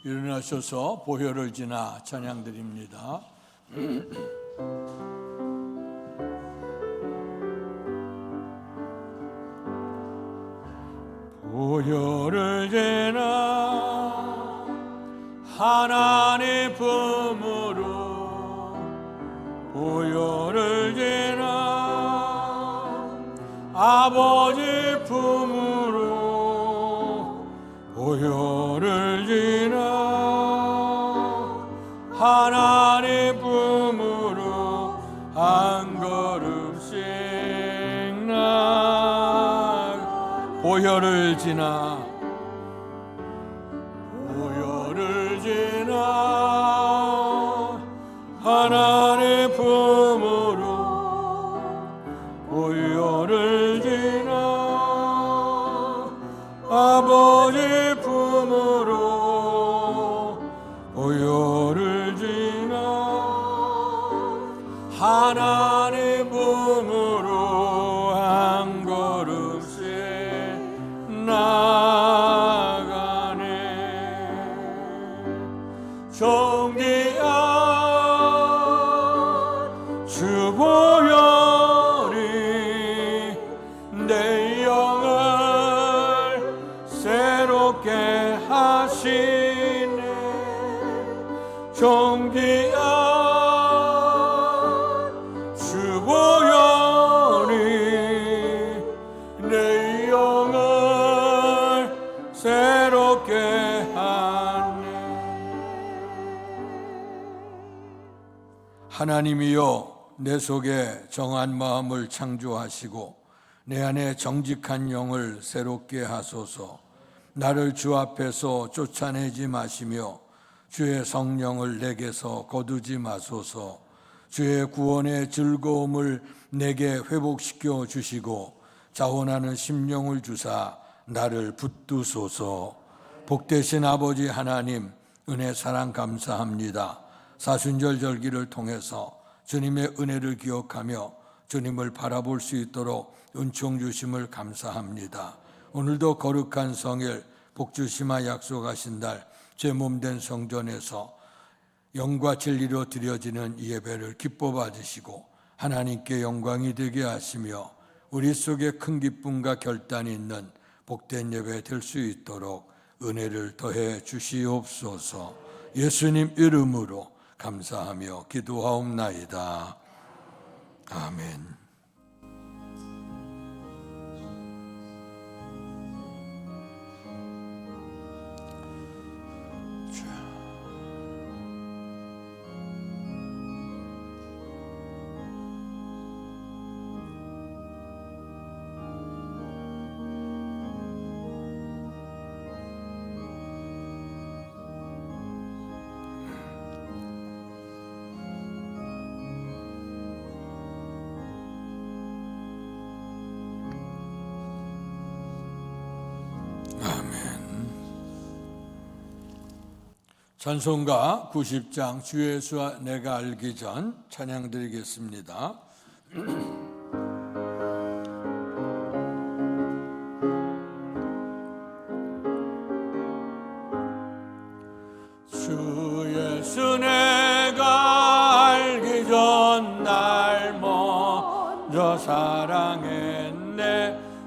일어나셔서 보혈을 지나 찬양드립니다. 보혈을 지나 하나님 품으로, 보혈을 지나 아버지 품으로, 보혈을 지나 하나님 품으로 한 걸음씩 나. 보혈을 지나, 보혈을 지나 하나님 품으로, 보혈을 지나 아버지 품으로, 보혈을 지나 하나님 품으로 한 걸음씩 나가네. 존귀한 주 보혈이 내 영을 새롭게 하시네. 존귀한 주 보혈이 내 영을 새롭게 하네. 하나님이여, 내 속에 정한 마음을 창조하시고 내 안에 정직한 영을 새롭게 하소서. 나를 주 앞에서 쫓아내지 마시며 주의 성령을 내게서 거두지 마소서. 주의 구원의 즐거움을 내게 회복시켜 주시고 자원하는 심령을 주사 나를 붙드소서. 복되신 아버지 하나님, 은혜 사랑 감사합니다. 사순절 절기를 통해서 주님의 은혜를 기억하며 주님을 바라볼 수 있도록 은총 주심을 감사합니다. 오늘도 거룩한 성일, 복주심하 약속하신 날 제 몸된 성전에서 영과 진리로 드려지는 이 예배를 기뻐 받으시고 하나님께 영광이 되게 하시며 우리 속에 큰 기쁨과 결단이 있는 복된 예배 될 수 있도록 은혜를 더해 주시옵소서. 예수님 이름으로 감사하며 기도하옵나이다. 아멘. 찬송가 90장 주 예수와 내가 알기 전 찬양 드리겠습니다. 주 예수 내가 알기 전 날 먼저 사랑했네.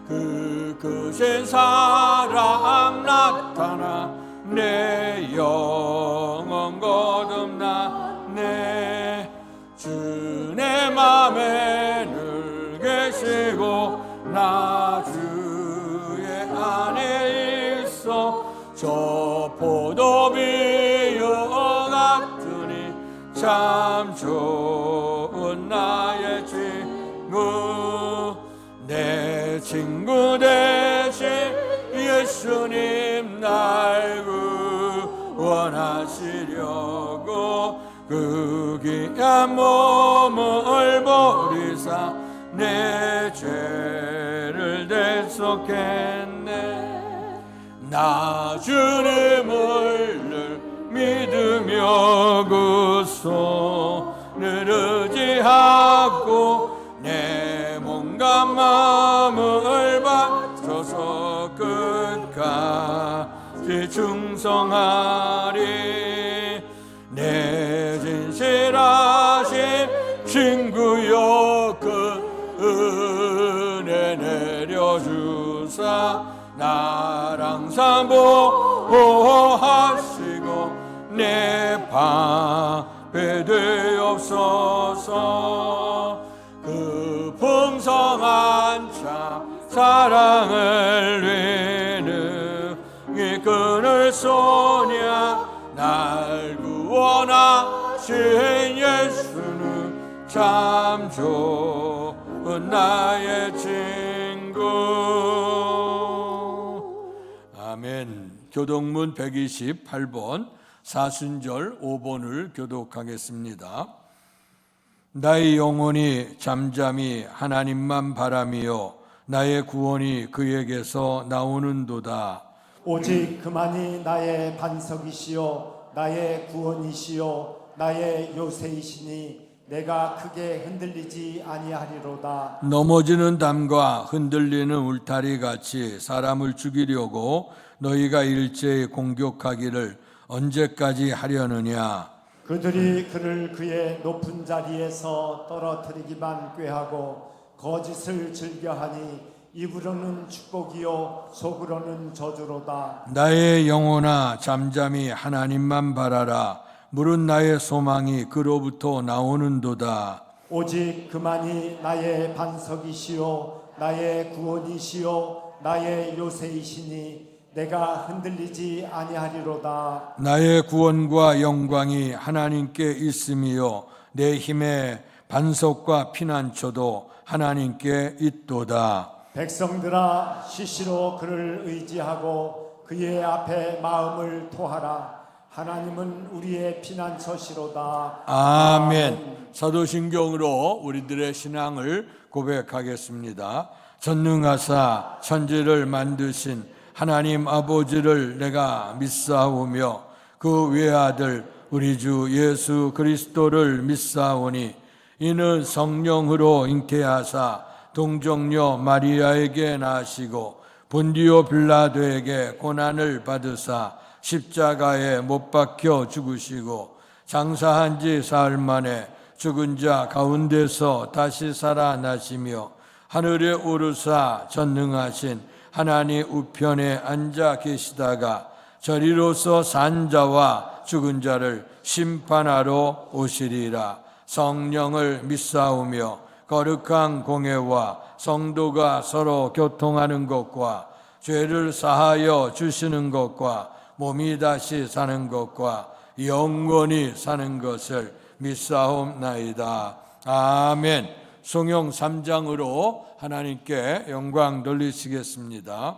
그 크신 사랑 나타나 내 영혼 거듭나네. 주 내 맘에 늘 계시고 나 주의 안에 있어. 저 포도비유 같으니 참 좋은 나의 친구. 내 친구 대신 예수님 날 구원하시려고 그 귀한 몸을 버리사 내 죄를 대속했네. 나 주님을 늘 믿으며 그 손을 의지하고 내 몸과 마음을 바쳐서 끝까지 충성하리. 내 진실하신 친구여 그 은혜 내려주사 나랑 보호하시고 내 방패 되옵소서. 그 풍성한 참 사랑을 위능히 끈을 쏘냐. 날 구원하신 예수는 참 좋은 나의 친구. 아멘. 교독문 128번 사순절 5번을 교독하겠습니다. 나의 영혼이 잠잠히 하나님만 바라며 나의 구원이 그에게서 나오는도다. 오직 그만이 나의 반석이시요 나의 구원이시요 나의 요새이시니 내가 크게 흔들리지 아니하리로다. 넘어지는 담과 흔들리는 울타리 같이 사람을 죽이려고 너희가 일제히 공격하기를 언제까지 하려느냐. 그들이 그를 그의 높은 자리에서 떨어뜨리기만 꾀하고 거짓을 즐겨하니 입으로는 축복이요 속으로는 저주로다. 나의 영혼아 잠잠히 하나님만 바라라. 물은 나의 소망이 그로부터 나오는도다. 오직 그만이 나의 반석이시요 나의 구원이시요 나의 요새이시니 내가 흔들리지 아니하리로다. 나의 구원과 영광이 하나님께 있음이요 내 힘의 반석과 피난처도 하나님께 있도다. 백성들아 시시로 그를 의지하고 그의 앞에 마음을 토하라. 하나님은 우리의 피난처시로다. 아멘. 사도신경으로 우리들의 신앙을 고백하겠습니다. 전능하사 천지를 만드신 하나님 아버지를 내가 믿사오며 그 외아들 우리 주 예수 그리스도를 믿사오니 이는 성령으로 잉태하사 동정녀 마리아에게 나시고 본디오 빌라도에게 고난을 받으사 십자가에 못 박혀 죽으시고 장사한 지 사흘 만에 죽은 자 가운데서 다시 살아나시며 하늘에 오르사 전능하신 하나님 우편에 앉아 계시다가 저리로서 산 자와 죽은 자를 심판하러 오시리라. 성령을 믿사오며 거룩한 공회와 성도가 서로 교통하는 것과 죄를 사하여 주시는 것과 몸이 다시 사는 것과 영원히 사는 것을 믿사옵나이다. 아멘. 성경 3장으로 하나님께 영광 돌리시겠습니다.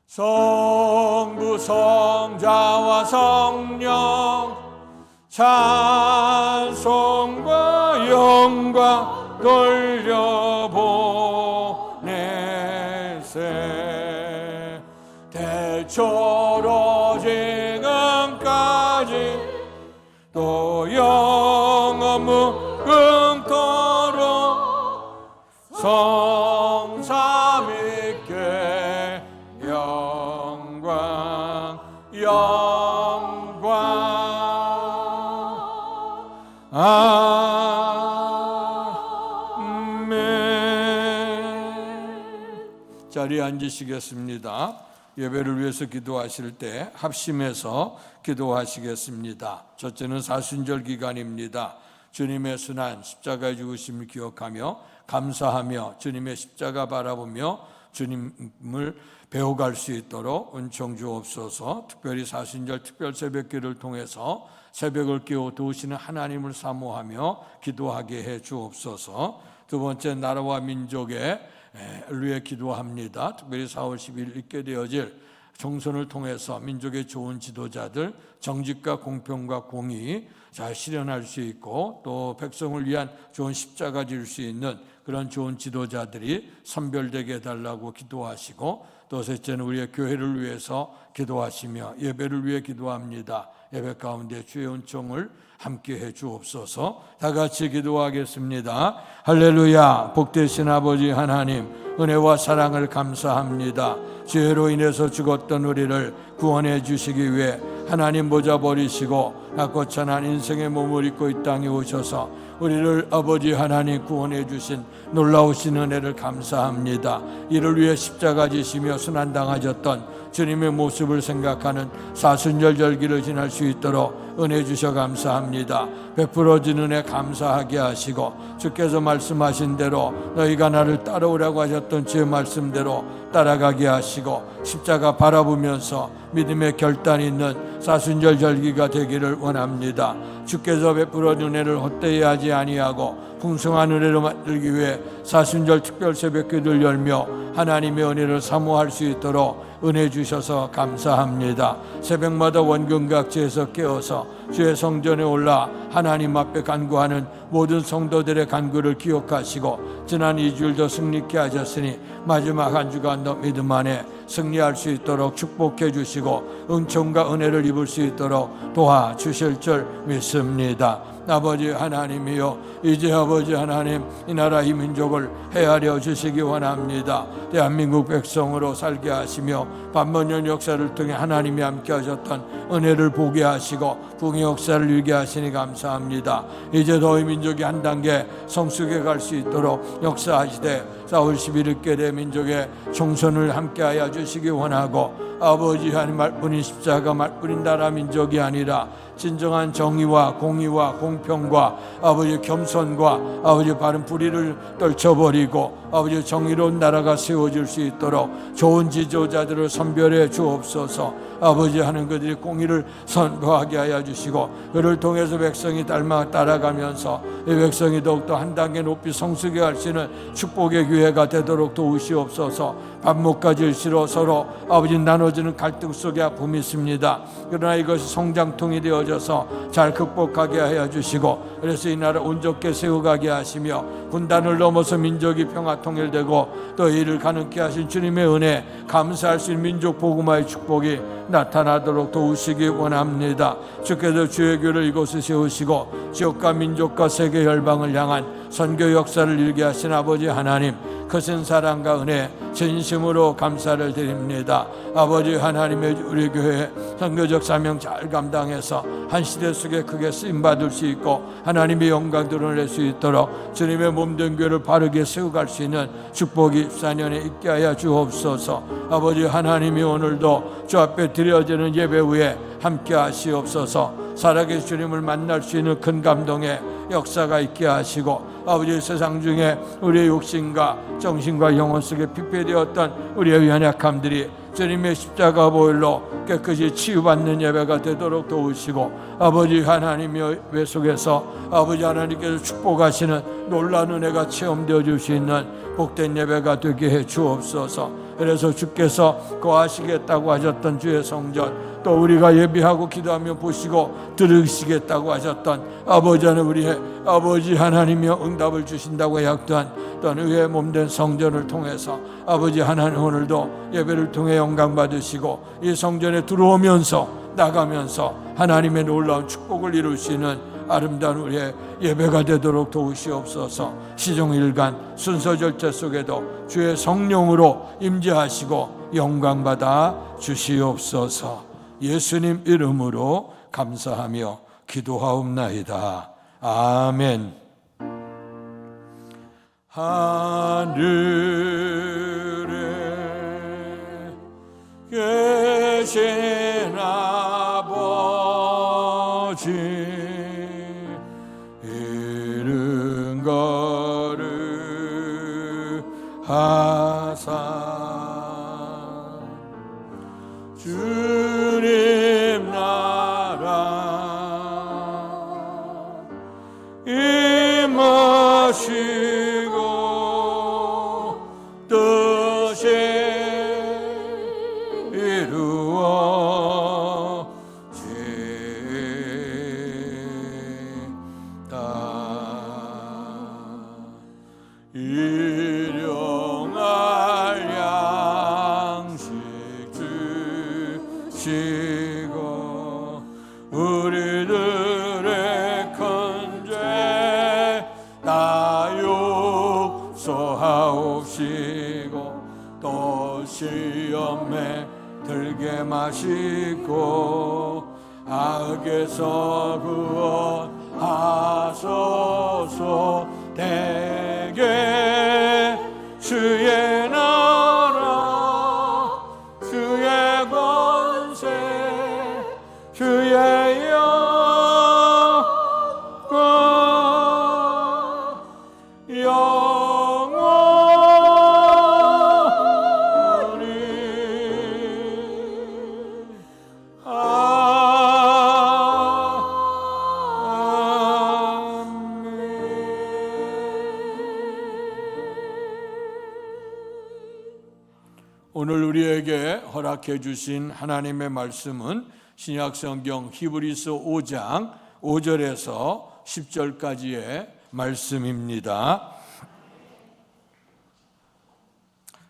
성부 성자와 성령 찬송과 영광 돌려보내세. 대초로 지금까지 또 영원 무궁토록 성삼위께 영광 아멘. 자리에 앉으시겠습니다. 예배를 위해서 기도하실 때 합심해서 기도하시겠습니다. 첫째는 사순절 기간입니다. 주님의 순환 십자가의 죽으심을 기억하며 감사하며 주님의 십자가 바라보며 주님을 배워갈 수 있도록 은총 주옵소서. 특별히 사순절 특별 새벽기를 통해서 새벽을 깨워 도우시는 하나님을 사모하며 기도하게 해 주옵소서. 두 번째, 나라와 민족의 위해 기도합니다. 특별히 4월 10일 있게 되어질 총선을 통해서 민족의 좋은 지도자들, 정직과 공평과 공의 잘 실현할 수 있고 또 백성을 위한 좋은 십자가 질 수 있는 그런 좋은 지도자들이 선별되게 해달라고 기도하시고, 또 셋째는 우리의 교회를 위해서 기도하시며 예배를 위해 기도합니다. 예배 가운데 주의 은총을 함께 해 주옵소서. 다 같이 기도하겠습니다. 할렐루야. 복되신 아버지 하나님, 은혜와 사랑을 감사합니다. 죄로 인해서 죽었던 우리를 구원해 주시기 위해 하나님 보좌 버리시고 낮고 천한 인생의 몸을 입고 이 땅에 오셔서 우리를 아버지 하나님 구원해 주신 놀라우신 은혜를 감사합니다. 이를 위해 십자가 지시며 순환당하셨던 주님의 모습을 생각하는 사순절 절기를 지날 수 있도록 은혜 주셔 감사합니다. 베풀어진 은혜 감사하게 하시고 주께서 말씀하신 대로 너희가 나를 따라오라고 하셨던 주의 말씀대로 따라가게 하시고 십자가 바라보면서 믿음의 결단 있는 사순절 절기가 되기를 원합니다. 주께서 베풀어진 은혜를 헛되이 하지 아니하고 풍성한 은혜로 만들기 위해 사순절 특별 새벽기도를 열며 하나님의 은혜를 사모할 수 있도록 은혜 주셔서 감사합니다. 새벽마다 원근각지에서 깨어서 주의 성전에 올라 하나님 앞에 간구하는 모든 성도들의 간구를 기억하시고 지난 2주일도 승리케 하셨으니 마지막 한 주간도 믿음 안에 승리할 수 있도록 축복해 주시고 은총과 은혜를 입을 수 있도록 도와주실 줄 믿습니다. 아버지 하나님이여, 이제 아버지 하나님 이 나라 이 민족을 헤아려 주시기 원합니다. 대한민국 백성으로 살게 하시며 반번년 역사를 통해 하나님이 함께 하셨던 은혜를 보게 하시고 부흥의 역사를 이루게 하시니 감사합니다. 이제 너희 민족이 한 단계 성숙해 갈 수 있도록 역사하시되 4월 11일 대 민족의 총선을 함께하여 주시기 원하고 아버지 하나님 말뿐인 십자가 말뿐인 나라 민족이 아니라 진정한 정의와 공의와 공평과 아버지 겸손과 아버지 바른 불의를 떨쳐버리고 아버지 정의로운 나라가 세워질 수 있도록 좋은 지도자들을 선별해 주옵소서. 아버지 하는 그들이 공의를 선포하게 하여 주시고 그를 통해서 백성이 따라가면서 이 백성이 더욱더 한 단계 높이 성숙해 갈 수 있는 축복의 기회가 되도록 도우시옵소서. 반목까지 서로 아버지 나눠지는 갈등 속에 아픔이 있습니다. 그러나 이것이 성장통이 되어져서 잘 극복하게 하여 주시고 그래서 이 나라 운 좋게 세워가게 하시며 분단을 넘어서 민족이 평화 통일되고 또 이를 가능케 하신 주님의 은혜 감사할 수 있는 민족 복음화의 축복이 나타나도록 도우시기 원합니다. 주께서 주의 교를 이곳에 세우시고 지역과 민족과 세계 열방을 향한 선교 역사를 일게 하신 아버지 하나님, 크신 사랑과 은혜 진심으로 감사를 드립니다. 아버지 하나님의 우리 교회 선교적 사명 잘 감당해서 한 시대 속에 크게 쓰임받을 수 있고 하나님의 영광 드러낼 수 있도록 주님의 몸된 교회를 바르게 세워갈 수 있는 축복이 14년에 있게 하여 주옵소서. 아버지 하나님이 오늘도 주 앞에 드려지는 예배 후에 함께 하시옵소서. 살아계신 주님을 만날 수 있는 큰 감동의 역사가 있게 하시고 아버지 세상 중에 우리의 육신과 정신과 영혼 속에 피폐되었던 우리의 연약함들이 주님의 십자가 보혈로 깨끗이 치유받는 예배가 되도록 도우시고 아버지 하나님의 예배 속에서 아버지 하나님께서 축복하시는 놀라운 은혜가 체험되어 줄 수 있는 복된 예배가 되게 해 주옵소서. 그래서 주께서 거하시겠다고 하셨던 주의 성전 또 우리가 예비하고 기도하며 보시고 들으시겠다고 하셨던 아버지 하나님 우리의 아버지 하나님이여 응답을 주신다고 약도한 또한 의의 몸된 성전을 통해서 아버지 하나님 오늘도 예배를 통해 영광 받으시고 이 성전에 들어오면서 나가면서 하나님의 놀라운 축복을 이룰 수 있는 아름다운 우리의 예배가 되도록 도우시옵소서. 시종일관 순서 절제 속에도 주의 성령으로 임재하시고 영광 받아 주시옵소서. 예수님 이름으로 감사하며 기도하옵나이다. 아멘. 하늘에 계신 아버지 이른 거룩하사 주님 나라 임하시고 뜻이 이루어지다. 일용할 양식 하옵시고 또 시험에 들게 마시고 악에서 구원하소서. 대개 주의 나라 주의 권세 주의 영광 영원히 오늘 우리에게 허락해 주신 하나님의 말씀은 신약성경 히브리서 5장 5절에서 10절까지의 말씀입니다.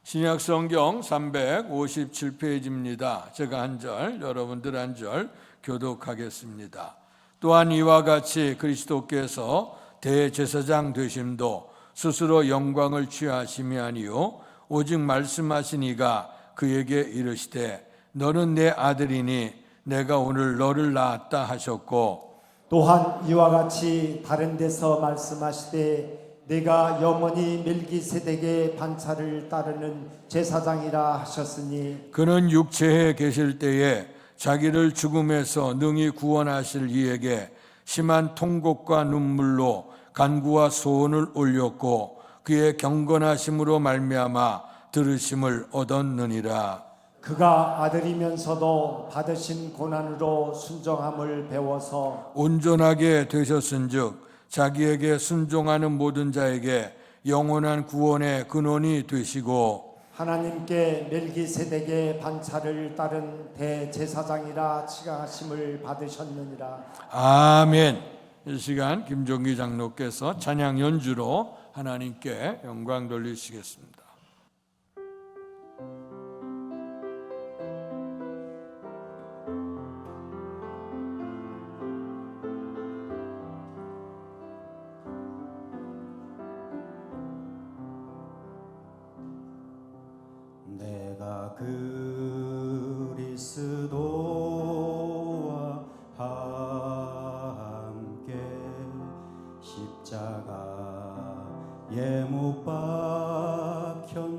신약성경 357페이지입니다. 제가 한 절, 여러분들 한 절 교독하겠습니다. 또한 이와 같이 그리스도께서 대제사장 되심도 스스로 영광을 취하심이 아니요 오직 말씀하신 이가 그에게 이르시되 너는 내 아들이니 내가 오늘 너를 낳았다 하셨고 또한 이와 같이 다른 데서 말씀하시되 내가 영원히 멜기세덱의 반차를 따르는 제사장이라 하셨으니 그는 육체에 계실 때에 자기를 죽음에서 능히 구원하실 이에게 심한 통곡과 눈물로 간구와 소원을 올렸고 그의 경건하심으로 말미암아 들으심을 얻었느니라. 그가 아들이면서도 받으신 고난으로 순종함을 배워서 온전하게 되셨은즉 자기에게 순종하는 모든 자에게 영원한 구원의 근원이 되시고 하나님께 멜기세덱의 반차를 따른 대제사장이라 칭하심을 받으셨느니라. 아멘. 이 시간 김종기 장로께서 찬양 연주로 하나님께 영광 돌리시겠습니다. 내가 그리스도와 함께 십자가에 못 박혔나니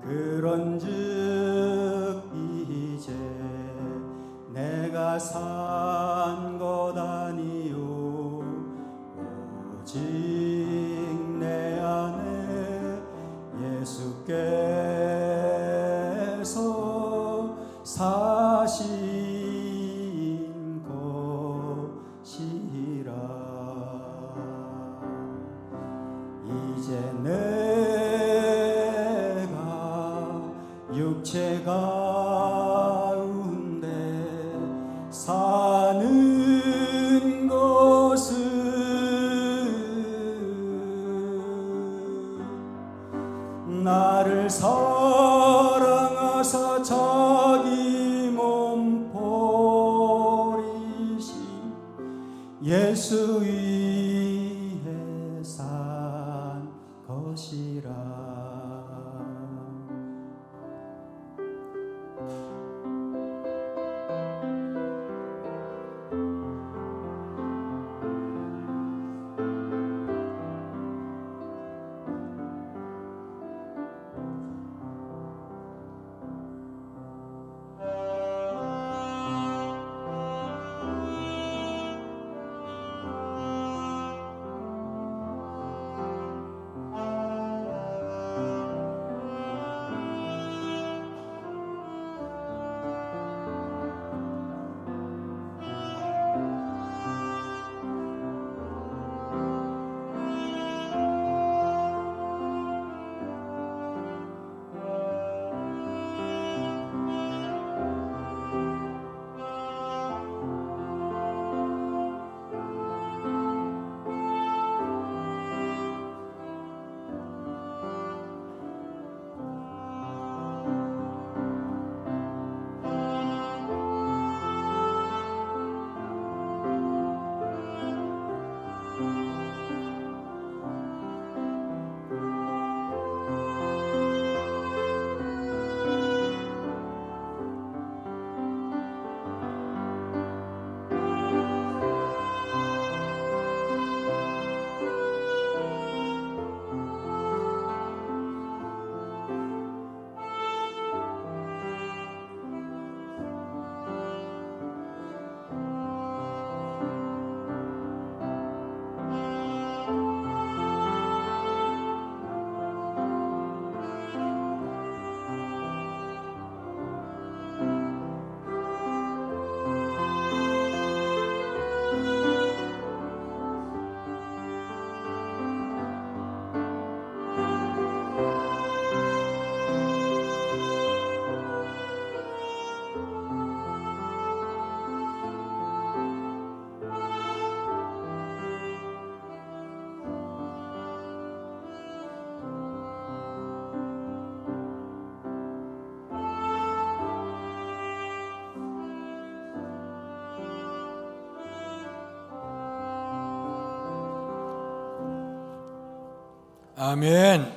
그런즉 이제 내가 산 것 아니요 오직 내 안에 예수께서 사신 것이라. 이제 내가 육체 가운데 사는 것은 나를 사랑하사 자기 몸 버리신 예수 위에 산 것이라. 아멘.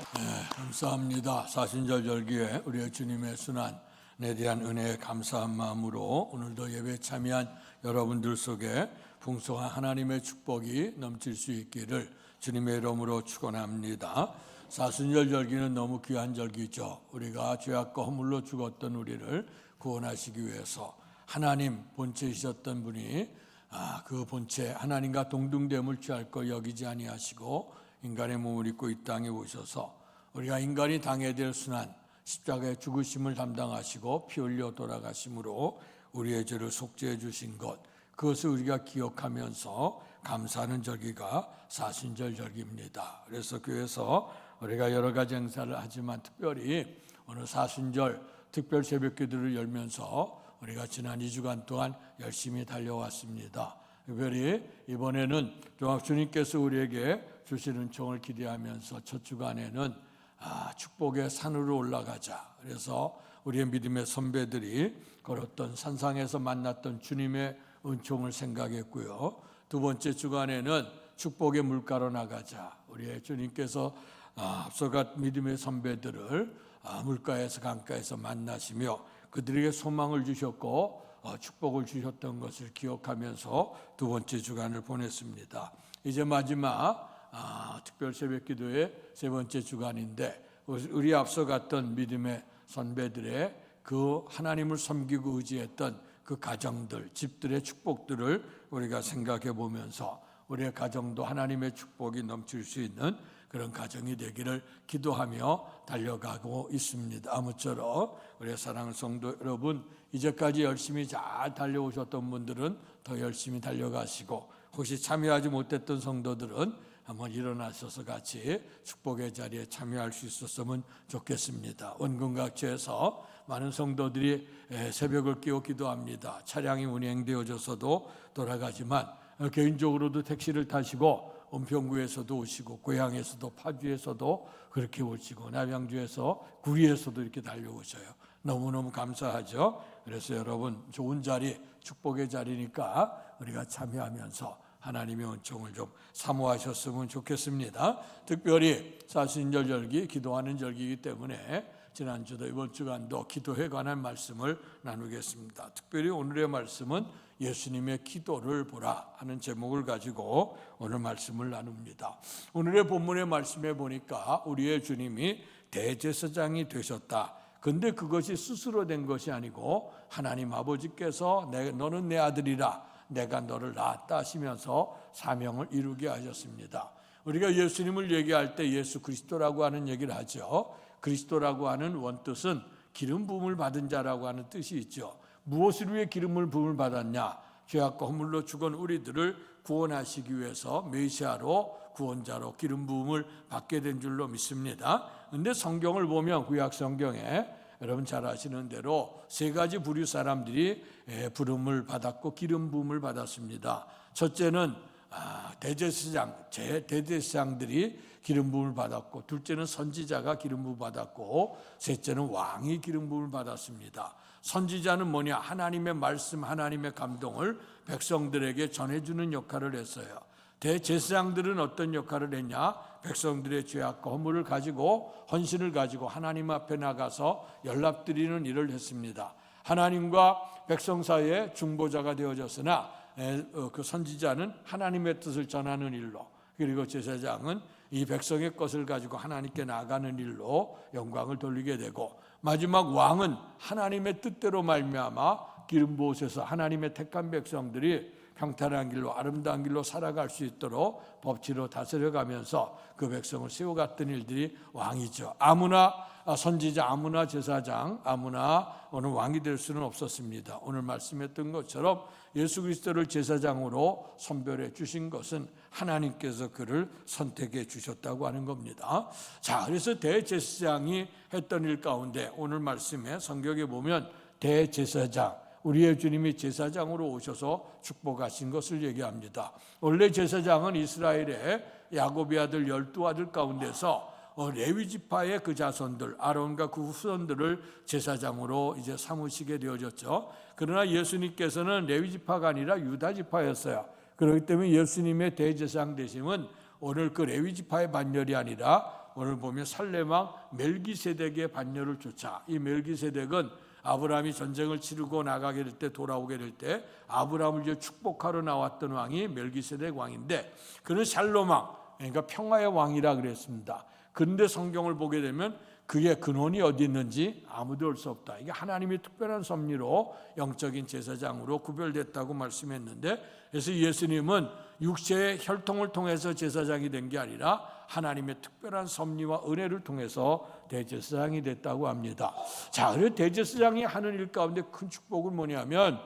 감사합니다. 사순절 절기에 우리의 주님의 순환에 대한 은혜에 감사한 마음으로 오늘도 예배에 참여한 여러분들 속에 풍성한 하나님의 축복이 넘칠 수 있기를 주님의 이름으로 축원합니다. 사순절 절기는 너무 귀한 절기죠. 우리가 죄악과 허물로 죽었던 우리를 구원하시기 위해서 하나님 본체이셨던 분이 그 본체 하나님과 동등됨을 취할 것 여기지 아니하시고 인간의 몸을 입고 이 땅에 오셔서 우리가 인간이 당해야 될 순환 십자가의 죽으심을 담당하시고 피 흘려 돌아가심으로 우리의 죄를 속죄해 주신 것, 그것을 우리가 기억하면서 감사하는 절기가 사순절 절기입니다. 그래서 교회에서 우리가 여러 가지 행사를 하지만 특별히 오늘 사순절 특별 새벽기도를 열면서 우리가 지난 2주간 동안 열심히 달려왔습니다. 특별히 이번에는 주님께서 우리에게 주신 은총을 기대하면서 첫 주간에는 축복의 산으로 올라가자. 그래서 우리의 믿음의 선배들이 걸었던 산상에서 만났던 주님의 은총을 생각했고요. 두 번째 주간에는 축복의 물가로 나가자. 우리의 주님께서 앞서간 믿음의 선배들을 물가에서 강가에서 만나시며 그들에게 소망을 주셨고 축복을 주셨던 것을 기억하면서 두 번째 주간을 보냈습니다. 이제 마지막 특별 새벽기도의 세 번째 주간인데 우리 앞서 갔던 믿음의 선배들의 그 하나님을 섬기고 의지했던 그 가정들, 집들의 축복들을 우리가 생각해 보면서 우리의 가정도 하나님의 축복이 넘칠 수 있는 그런 가정이 되기를 기도하며 달려가고 있습니다. 아무쪼록 우리의 사랑하는 성도 여러분, 이제까지 열심히 잘 달려오셨던 분들은 더 열심히 달려가시고 혹시 참여하지 못했던 성도들은 한번 일어나셔서 같이 축복의 자리에 참여할 수 있었으면 좋겠습니다. 원근각지에서 많은 성도들이 새벽을 깨워 기도합니다. 차량이 운행되어져서도 돌아가지만 개인적으로도 택시를 타시고 은평구에서도 오시고 고향에서도 파주에서도 그렇게 오시고 남양주에서 구리에서도 이렇게 달려오셔요. 너무너무 감사하죠. 그래서 여러분 좋은 자리, 축복의 자리니까 우리가 참여하면서 하나님의 은총을 좀 사모하셨으면 좋겠습니다. 특별히 사순절 절기, 기도하는 절기이기 때문에 지난주도 이번 주간도 기도에 관한 말씀을 나누겠습니다. 특별히 오늘의 말씀은 예수님의 기도를 보라 하는 제목을 가지고 오늘 말씀을 나눕니다. 오늘의 본문의 말씀에 보니까 우리의 주님이 대제사장이 되셨다. 근데 그것이 스스로 된 것이 아니고 하나님 아버지께서 너는 내 아들이라 내가 너를 낳았다 하시면서 사명을 이루게 하셨습니다. 우리가 예수님을 얘기할 때 예수 그리스도라고 하는 얘기를 하죠. 그리스도라고 하는 원뜻은 기름 부음을 받은 자라고 하는 뜻이 있죠. 무엇을 위해 기름을 부음을 받았냐? 죄악과 허물로 죽은 우리들을 구원하시기 위해서 메시아로 구원자로 기름 부음을 받게 된 줄로 믿습니다. 그런데 성경을 보면 구약 성경에 여러분 잘 아시는 대로 세 가지 부류 사람들이 부름을 받았고 기름 부음을 받았습니다. 첫째는 대제사장들이 기름 부음을 받았고, 둘째는 선지자가 기름 부음을 받았고, 셋째는 왕이 기름 부음을 받았습니다. 선지자는 뭐냐? 하나님의 말씀, 하나님의 감동을 백성들에게 전해주는 역할을 했어요. 대제사장들은 어떤 역할을 했냐? 백성들의 죄악과 허물을 가지고 헌신을 가지고 하나님 앞에 나가서 연락드리는 일을 했습니다. 하나님과 백성 사이에 중보자가 되어졌으나 그 선지자는 하나님의 뜻을 전하는 일로, 그리고 제사장은 이 백성의 것을 가지고 하나님께 나가는 일로 영광을 돌리게 되고, 마지막 왕은 하나님의 뜻대로 말미암아 기름 부으셔서 하나님의 택한 백성들이 평탄한 길로 아름다운 길로 살아갈 수 있도록 법치로 다스려가면서 그 백성을 세워갔던 일들이 왕이죠. 아무나 선지자, 아무나 제사장, 아무나 오늘 왕이 될 수는 없었습니다. 오늘 말씀했던 것처럼 예수 그리스도를 제사장으로 선별해 주신 것은 하나님께서 그를 선택해 주셨다고 하는 겁니다. 자, 그래서 대제사장이 했던 일 가운데 오늘 말씀에 성경에 보면 대제사장, 우리의 주님이 제사장으로 오셔서 축복하신 것을 얘기합니다. 원래 제사장은 이스라엘의 야곱의 아들 12아들 가운데서 레위 지파의 그 자손들, 아론과 그 후손들을 제사장으로 이제 삼으시게 되어졌죠. 그러나 예수님께서는 레위 지파가 아니라 유다 지파였어요. 그렇기 때문에 예수님의 대제사장 되심은 오늘 그 레위 지파의 반열이 아니라 오늘 보면 살렘왕 멜기세덱의 반열을 쫓아, 이 멜기세덱은 아브라함이 전쟁을 치르고 나가게 될 때, 돌아오게 될 때 아브라함을 이제 축복하러 나왔던 왕이 멜기세덱 왕인데, 그는 샬롬 왕, 그러니까 평화의 왕이라 그랬습니다. 그런데 성경을 보게 되면 그의 근원이 어디 있는지 아무도 알 수 없다. 이게 하나님의 특별한 섭리로 영적인 제사장으로 구별됐다고 말씀했는데, 그래서 예수님은 육체의 혈통을 통해서 제사장이 된 게 아니라 하나님의 특별한 섭리와 은혜를 통해서 대제사장이 됐다고 합니다. 자, 그래서 대제사장이 하는 일 가운데 큰 축복은 뭐냐면,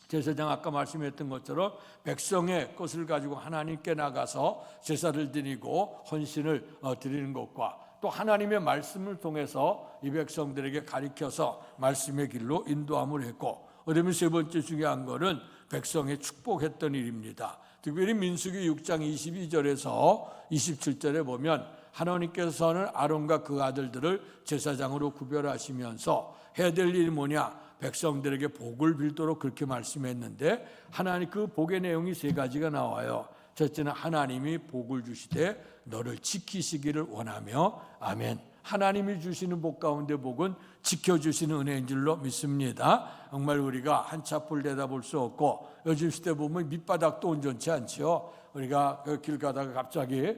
제사장 아까 말씀했던 것처럼 백성의 것을 가지고 하나님께 나가서 제사를 드리고 헌신을 드리는 것과, 또 하나님의 말씀을 통해서 이 백성들에게 가르쳐서 말씀의 길로 인도함을 했고, 그다음에 세 번째 중요한 것은 백성의 축복했던 일입니다. 특별히 민수기 6장 22절에서 27절에 보면 하나님께서는 아론과 그 아들들을 제사장으로 구별하시면서 해야 될 일이 뭐냐, 백성들에게 복을 빌도록 그렇게 말씀했는데, 하나님 그 복의 내용이 세 가지가 나와요. 첫째는 하나님이 복을 주시되 너를 지키시기를 원하며, 아멘. 하나님이 주시는 복 가운데 복은 지켜주시는 은혜인 줄로 믿습니다. 정말 우리가 한치 앞을 내다볼 수 없고, 요즘 시대 보면 밑바닥도 온전치 않죠. 우리가 길 가다가 갑자기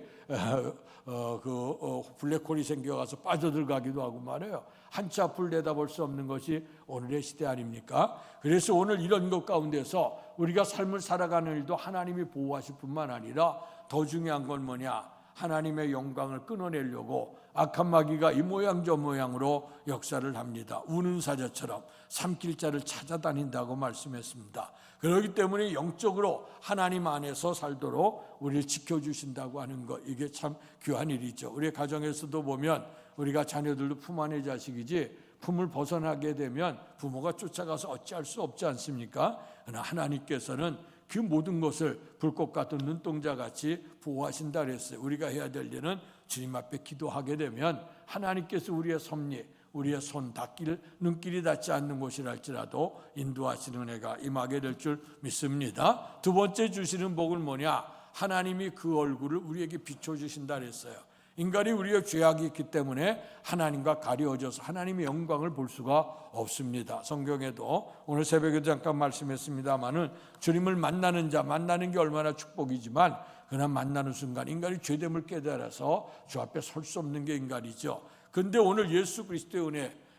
블랙홀이 생겨가서 빠져들어가기도 하고 말해요. 한치 앞을 내다볼 수 없는 것이 오늘의 시대 아닙니까? 그래서 오늘 이런 것 가운데서 우리가 삶을 살아가는 일도 하나님이 보호하실 뿐만 아니라 더 중요한 건 뭐냐, 하나님의 영광을 끊어내려고 악한 마귀가 이 모양 저 모양으로 역사를 합니다. 우는 사자처럼 삼킬 자를 찾아다닌다고 말씀했습니다. 그렇기 때문에 영적으로 하나님 안에서 살도록 우리를 지켜주신다고 하는 것, 이게 참 귀한 일이죠. 우리 가정에서도 보면 우리가 자녀들도 품 안의 자식이지, 품을 벗어나게 되면 부모가 쫓아가서 어찌할 수 없지 않습니까? 그러나 하나님께서는 그 모든 것을 불꽃 같은 눈동자같이 보호하신다 그랬어요. 우리가 해야 될 일은 주님 앞에 기도하게 되면 하나님께서 우리의 섭리, 우리의 손 닿길, 눈길이 닿지 않는 곳이랄지라도 인도하시는 은혜가 임하게 될 줄 믿습니다. 두 번째 주시는 복은 뭐냐, 하나님이 그 얼굴을 우리에게 비춰주신다 그랬어요. 인간이 우리의 죄악이 있기 때문에 하나님과 가려져서 하나님의 영광을 볼 수가 없습니다. 성경에도 오늘 새벽에도 잠깐 말씀했습니다마는 주님을 만나는 자, 만나는 게 얼마나 축복이지만, 그러나 만나는 순간 인간이 죄됨을 깨달아서 주 앞에 설 수 없는 게 인간이죠. 그런데 오늘 예수 그리스도의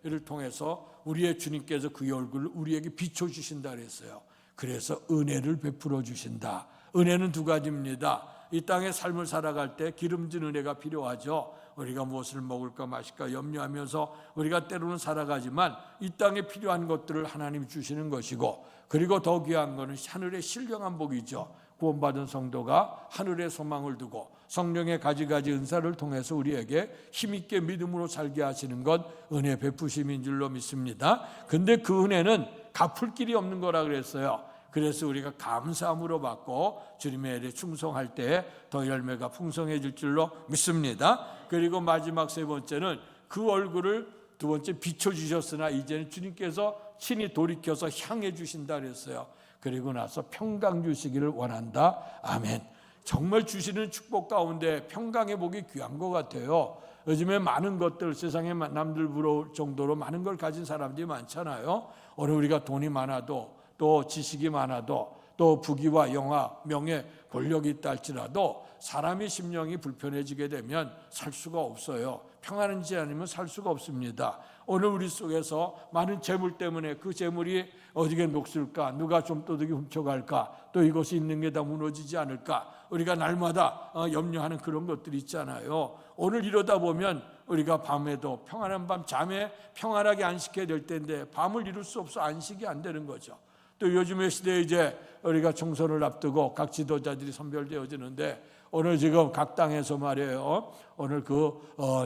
은혜를 통해서 우리의 주님께서 그의 얼굴을 우리에게 비춰주신다 그랬어요. 그래서 은혜를 베풀어 주신다. 은혜는 두 가지입니다. 이 땅의 삶을 살아갈 때 기름진 은혜가 필요하죠. 우리가 무엇을 먹을까 마실까 염려하면서 우리가 때로는 살아가지만 이 땅에 필요한 것들을 하나님이 주시는 것이고, 그리고 더 귀한 것은 하늘의 신령한 복이죠. 구원받은 성도가 하늘의 소망을 두고 성령의 가지가지 은사를 통해서 우리에게 힘있게 믿음으로 살게 하시는 것, 은혜 베푸심인 줄로 믿습니다. 근데 그 은혜는 갚을 길이 없는 거라 그랬어요. 그래서 우리가 감사함으로 받고 주님의 일에 충성할 때 더 열매가 풍성해질 줄로 믿습니다. 그리고 마지막 세 번째는 그 얼굴을 두 번째 비춰주셨으나 이제는 주님께서 친히 돌이켜서 향해 주신다 그랬어요. 그리고 나서 평강 주시기를 원한다. 아멘. 정말 주시는 축복 가운데 평강의 복이 귀한 것 같아요. 요즘에 많은 것들, 세상에 남들 부러울 정도로 많은 걸 가진 사람들이 많잖아요. 오늘 우리가 돈이 많아도, 또 지식이 많아도, 또 부귀와 영화, 명예, 권력이 있다 할지라도 사람의 심령이 불편해지게 되면 살 수가 없어요. 평안하지 않으면 살 수가 없습니다. 오늘 우리 속에서 많은 재물 때문에 그 재물이 어디에 녹슬까, 누가 좀 도둑이 훔쳐갈까, 또 이것이 있는 게 다 무너지지 않을까, 우리가 날마다 염려하는 그런 것들이 있잖아요. 오늘 이러다 보면 우리가 밤에도 평안한 밤 잠에 평안하게 안식해야 될 텐데 밤을 이룰 수 없어 안식이 안 되는 거죠. 또 요즘의 시대에 이제 우리가 총선을 앞두고 각 지도자들이 선별되어지는데, 오늘 지금 각 당에서 말이에요, 오늘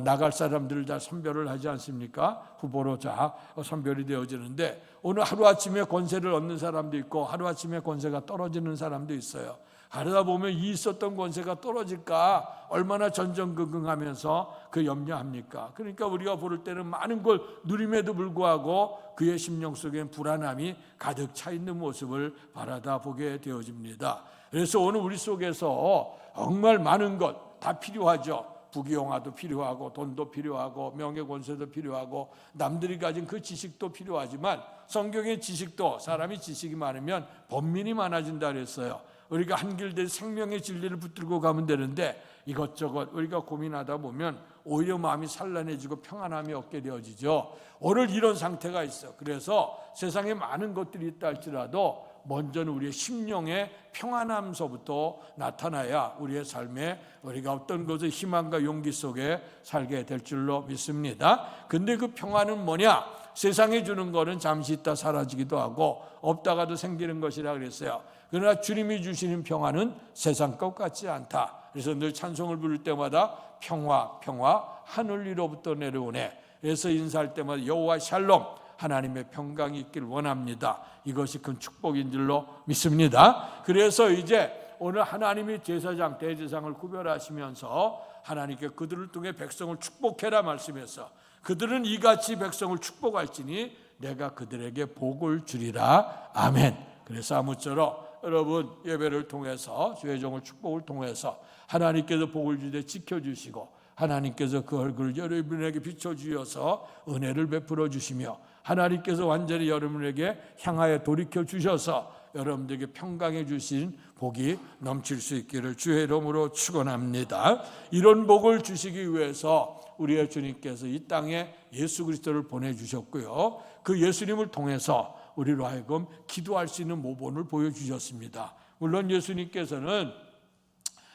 나갈 사람들을 다 선별을 하지 않습니까? 후보로 다 선별이 되어지는데, 오늘 하루아침에 권세를 얻는 사람도 있고 하루아침에 권세가 떨어지는 사람도 있어요. 하다 보면 이 있었던 권세가 떨어질까 얼마나 전전긍긍하면서 그 염려합니까? 그러니까 우리가 볼 때는 많은 걸 누림에도 불구하고 그의 심령 속엔 불안함이 가득 차 있는 모습을 바라다 보게 되어집니다. 그래서 오늘 우리 속에서 정말 많은 것 다 필요하죠. 부귀영화도 필요하고 돈도 필요하고 명예권세도 필요하고 남들이 가진 그 지식도 필요하지만 성경의 지식도 사람이 지식이 많으면 번민이 많아진다 그랬어요. 우리가 한길된 생명의 진리를 붙들고 가면 되는데 이것저것 우리가 고민하다 보면 오히려 마음이 산란해지고 평안함이 없게 되어지죠. 오늘 이런 상태가 있어. 그래서 세상에 많은 것들이 있다 할지라도 먼저는 우리의 심령의 평안함서부터 나타나야 우리의 삶에 우리가 어떤 것을 희망과 용기 속에 살게 될 줄로 믿습니다. 근데 그 평안은 뭐냐? 세상에 주는 거는 잠시 있다 사라지기도 하고 없다가도 생기는 것이라 그랬어요. 그러나 주님이 주시는 평안은 세상 것 같지 않다. 그래서 늘 찬송을 부를 때마다 평화 평화 하늘 위로부터 내려오네. 그래서 인사할 때마다 여호와 샬롬 하나님의 평강이 있길 원합니다. 이것이 큰 축복인 줄로 믿습니다. 그래서 이제 오늘 하나님이 제사장 대제사장을 구별하시면서 하나님께 그들을 통해 백성을 축복해라 말씀해서 그들은 이같이 백성을 축복할지니 내가 그들에게 복을 주리라. 아멘. 그래서 아무쪼록 여러분 예배를 통해서 주의 종을 축복을 통해서 하나님께서 복을 주되 지켜주시고 하나님께서 그 얼굴을 여러분에게 비춰주셔서 은혜를 베풀어 주시며 하나님께서 완전히 여러분에게 향하여 돌이켜 주셔서 여러분들에게 평강해 주신 복이 넘칠 수 있기를 주의 이름으로 축원합니다. 이런 복을 주시기 위해서 우리의 주님께서 이 땅에 예수 그리스도를 보내주셨고요. 그 예수님을 통해서 우리로 하여금 기도할 수 있는 모본을 보여주셨습니다. 물론 예수님께서는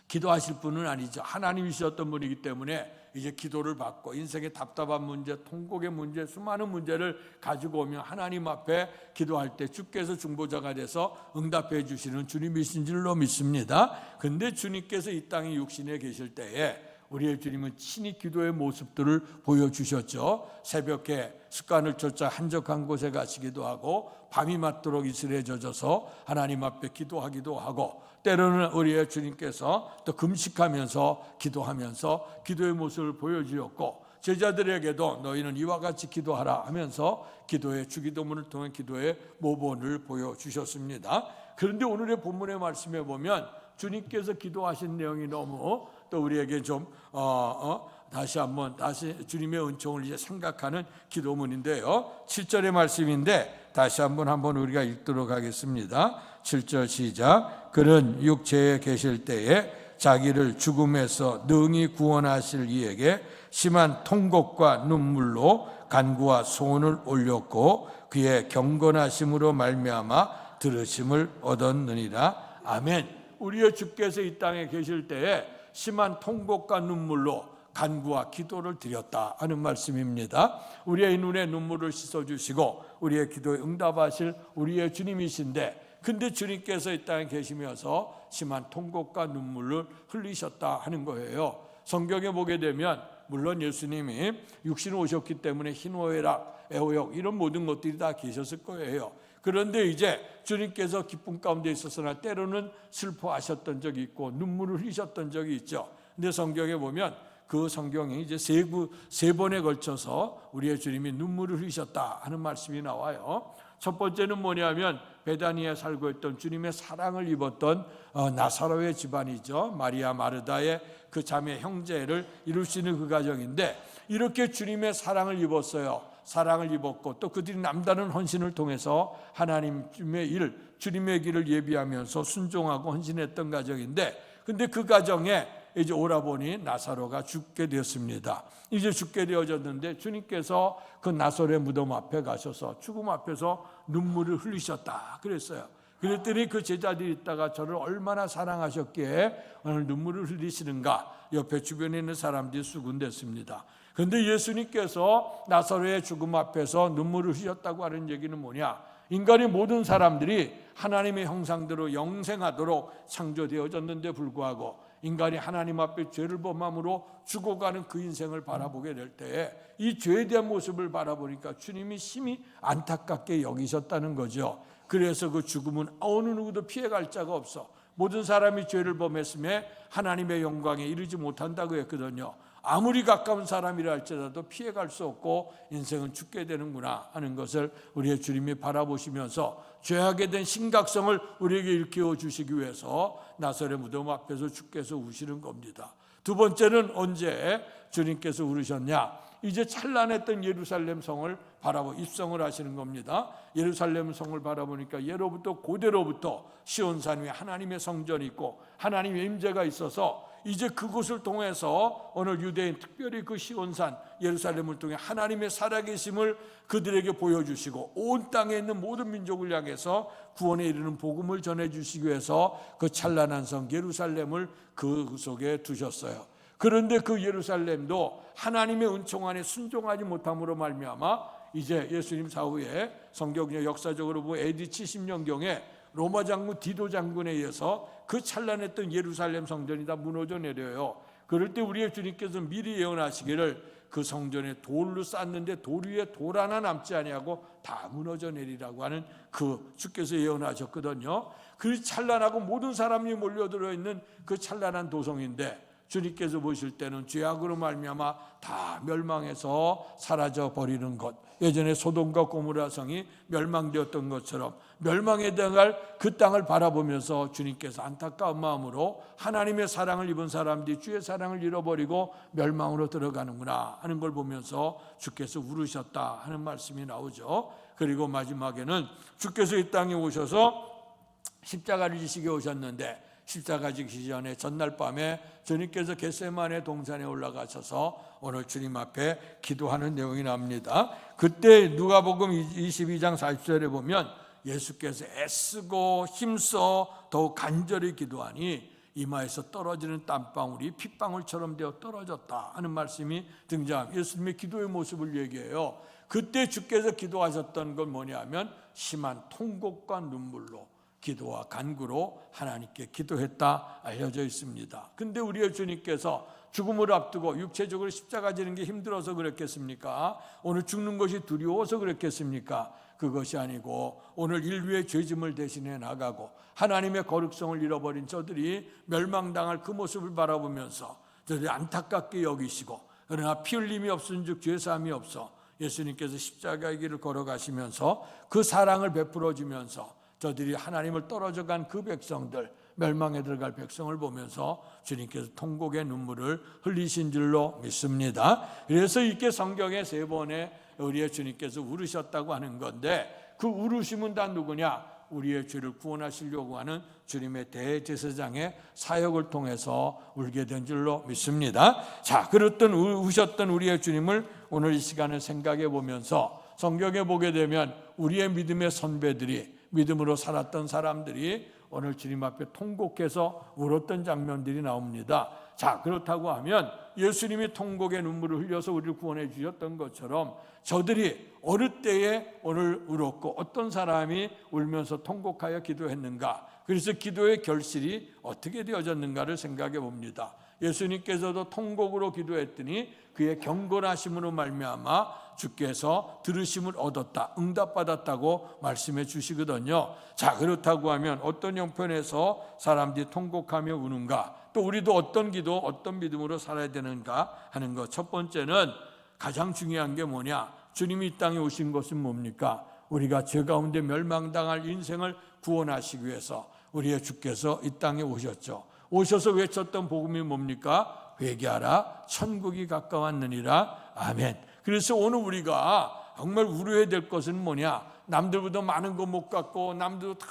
기도하실 분은 아니죠. 하나님이셨던 분이기 때문에 이제 기도를 받고 인생의 답답한 문제, 통곡의 문제, 수많은 문제를 가지고 오면 하나님 앞에 기도할 때 주께서 중보자가 돼서 응답해 주시는 주님이신 줄로 믿습니다. 근데 주님께서 이 땅에 육신에 계실 때에 우리의 주님은 친히 기도의 모습들을 보여주셨죠. 새벽에 습관을 쫓아 한적한 곳에 가시기도 하고 밤이 맞도록 이슬에 젖어서 하나님 앞에 기도하기도 하고 때로는 우리의 주님께서 또 금식하면서 기도하면서 기도의 모습을 보여주었고 제자들에게도 너희는 이와 같이 기도하라 하면서 기도의 주기도문을 통해 기도의 모본을 보여주셨습니다. 그런데 오늘의 본문의 말씀에 보면 주님께서 기도하신 내용이 너무 또 우리에게 좀 다시 주님의 은총을 이제 생각하는 기도문인데요. 7절의 말씀인데 다시 한번 우리가 읽도록 하겠습니다. 7절 시작. 그는 육체에 계실 때에 자기를 죽음에서 능히 구원하실 이에게 심한 통곡과 눈물로 간구와 소원을 올렸고 그의 경건하심으로 말미암아 들으심을 얻었느니라. 아멘. 우리의 주께서 이 땅에 계실 때에 심한 통곡과 눈물로 간구와 기도를 드렸다 하는 말씀입니다. 우리의 눈에 눈물을 씻어주시고 우리의 기도에 응답하실 우리의 주님이신데 근데 주님께서 이 땅에 계시면서 심한 통곡과 눈물을 흘리셨다 하는 거예요. 성경에 보게 되면 물론 예수님이 육신에 오셨기 때문에 희노애락, 애호역 이런 모든 것들이 다 계셨을 거예요. 그런데 이제 주님께서 기쁨 가운데 있었으나 때로는 슬퍼하셨던 적이 있고 눈물을 흘리셨던 적이 있죠. 근데 성경에 보면 그 성경이 이제 세 번에 걸쳐서 우리의 주님이 눈물을 흘리셨다 하는 말씀이 나와요. 첫 번째는 뭐냐면 베다니에 살고 있던 주님의 사랑을 입었던 나사로의 집안이죠. 마리아 마르다의 그 자매 형제를 이룰 수 있는 그 가정인데 이렇게 주님의 사랑을 입었어요. 사랑을 입었고 또 그들이 남다른 헌신을 통해서 하나님의 일, 주님의 길을 예비하면서 순종하고 헌신했던 가정인데 근데 그 가정에 이제 오라버니 나사로가 죽게 되었습니다. 이제 죽게 되어졌는데 주님께서 그 나사로의 무덤 앞에 가셔서 죽음 앞에서 눈물을 흘리셨다 그랬어요. 그랬더니 그 제자들이 있다가 저를 얼마나 사랑하셨기에 오늘 눈물을 흘리시는가 옆에 주변에 있는 사람들이 수군댔습니다. 그런데 예수님께서 나사로의 죽음 앞에서 눈물을 흘렸다고 하는 얘기는 뭐냐? 인간의 모든 사람들이 하나님의 형상대로 영생하도록 창조되어졌는데 불구하고 인간이 하나님 앞에 죄를 범함으로 죽어가는 그 인생을 바라보게 될 때에 이 죄에 대한 모습을 바라보니까 주님이 심히 안타깝게 여기셨다는 거죠. 그래서 그 죽음은 어느 누구도 피해갈 자가 없어. 모든 사람이 죄를 범했음에 하나님의 영광에 이르지 못한다고 했거든요. 아무리 가까운 사람이라 할지라도 피해갈 수 없고 인생은 죽게 되는구나 하는 것을 우리의 주님이 바라보시면서 죄악에 대한 심각성을 우리에게 일깨워 주시기 위해서 나사렛 무덤 앞에서 주께서 우시는 겁니다. 두 번째는 언제 주님께서 울으셨냐? 이제 찬란했던 예루살렘 성을 바라보 입성을 하시는 겁니다. 예루살렘 성을 바라보니까 예로부터 고대로부터 시온산 위에 하나님의 성전이 있고 하나님의 임재가 있어서 이제 그곳을 통해서 오늘 유대인 특별히 그 시온산 예루살렘을 통해 하나님의 살아계심을 그들에게 보여주시고 온 땅에 있는 모든 민족을 향해서 구원에 이르는 복음을 전해주시기 위해서 그 찬란한 성 예루살렘을 그 속에 두셨어요. 그런데 그 예루살렘도 하나님의 은총 안에 순종하지 못함으로 말미암아 이제 예수님 사후에 성경의 역사적으로 보면 AD 70년경에 로마 장군 디도 장군에 의해서 그 찬란했던 예루살렘 성전이 다 무너져 내려요. 그럴 때 우리의 주님께서 미리 예언하시기를 그 성전에 돌로 쌓는데 돌 위에 돌 하나 남지 아니하고 다 무너져 내리라고 하는 그 주께서 예언하셨거든요. 그 찬란하고 모든 사람이 몰려들어 있는 그 찬란한 도성인데 주님께서 보실 때는 죄악으로 말미암아 다 멸망해서 사라져 버리는 것, 예전에 소돔과 고모라 성이 멸망되었던 것처럼 멸망에 당할 그 땅을 바라보면서 주님께서 안타까운 마음으로 하나님의 사랑을 입은 사람들이 주의 사랑을 잃어버리고 멸망으로 들어가는구나 하는 걸 보면서 주께서 울으셨다 하는 말씀이 나오죠. 그리고 마지막에는 주께서 이 땅에 오셔서 십자가를 지시게 오셨는데 십자가 지기 전에 전날 밤에 주님께서 겟세마네 동산에 올라가셔서 오늘 주님 앞에 기도하는 내용이 나옵니다. 그때 누가복음 22장 40절에 보면 예수께서 애쓰고 힘써 더욱 간절히 기도하니 이마에서 떨어지는 땀방울이 핏방울처럼 되어 떨어졌다 하는 말씀이 등장합니다. 예수님의 기도의 모습을 얘기해요. 그때 주께서 기도하셨던 건 뭐냐면 심한 통곡과 눈물로 기도와 간구로 하나님께 기도했다 알려져 있습니다. 근데 우리의 주님께서 죽음을 앞두고 육체적으로 십자가 지는 게 힘들어서 그랬겠습니까? 오늘 죽는 것이 두려워서 그랬겠습니까? 그것이 아니고 오늘 인류의 죄짐을 대신해 나가고 하나님의 거룩성을 잃어버린 저들이 멸망당할 그 모습을 바라보면서 저들이 안타깝게 여기시고 그러나 피 흘림이 없은즉 죄사함이 없어 예수님께서 십자가의 길을 걸어가시면서 그 사랑을 베풀어 주면서 저들이 하나님을 떨어져간 그 백성들 멸망에 들어갈 백성을 보면서 주님께서 통곡의 눈물을 흘리신 줄로 믿습니다. 그래서 이렇게 성경에 3번에 우리의 주님께서 울으셨다고 하는 건데 그 울으심은 다 누구냐? 우리의 죄를 구원하시려고 하는 주님의 대제사장의 사역을 통해서 울게 된 줄로 믿습니다. 자, 그렇던 우셨던 우리의 주님을 오늘 이 시간에 생각해 보면서 성경에 보게 되면 우리의 믿음의 선배들이 믿음으로 살았던 사람들이 오늘 주님 앞에 통곡해서 울었던 장면들이 나옵니다. 자, 그렇다고 하면 예수님이 통곡의 눈물을 흘려서 우리를 구원해 주셨던 것처럼 저들이 어느 때에 오늘 울었고 어떤 사람이 울면서 통곡하여 기도했는가, 그래서 기도의 결실이 어떻게 되어졌는가를 생각해 봅니다. 예수님께서도 통곡으로 기도했더니 그의 경건하심으로 말미암아 주께서 들으심을 얻었다, 응답받았다고 말씀해 주시거든요. 자, 그렇다고 하면 어떤 형편에서 사람들이 통곡하며 우는가, 또 우리도 어떤 기도, 어떤 믿음으로 살아야 되는가 하는 것. 첫 번째는 가장 중요한 게 뭐냐? 주님이 이 땅에 오신 것은 뭡니까? 우리가 죄 가운데 멸망당할 인생을 구원하시기 위해서 우리의 주께서 이 땅에 오셨죠. 오셔서 외쳤던 복음이 뭡니까? 회개하라, 천국이 가까웠느니라. 아멘. 그래서 오늘 우리가 정말 우려해야 될 것은 뭐냐? 남들보다 많은 거 못 갖고 남들보다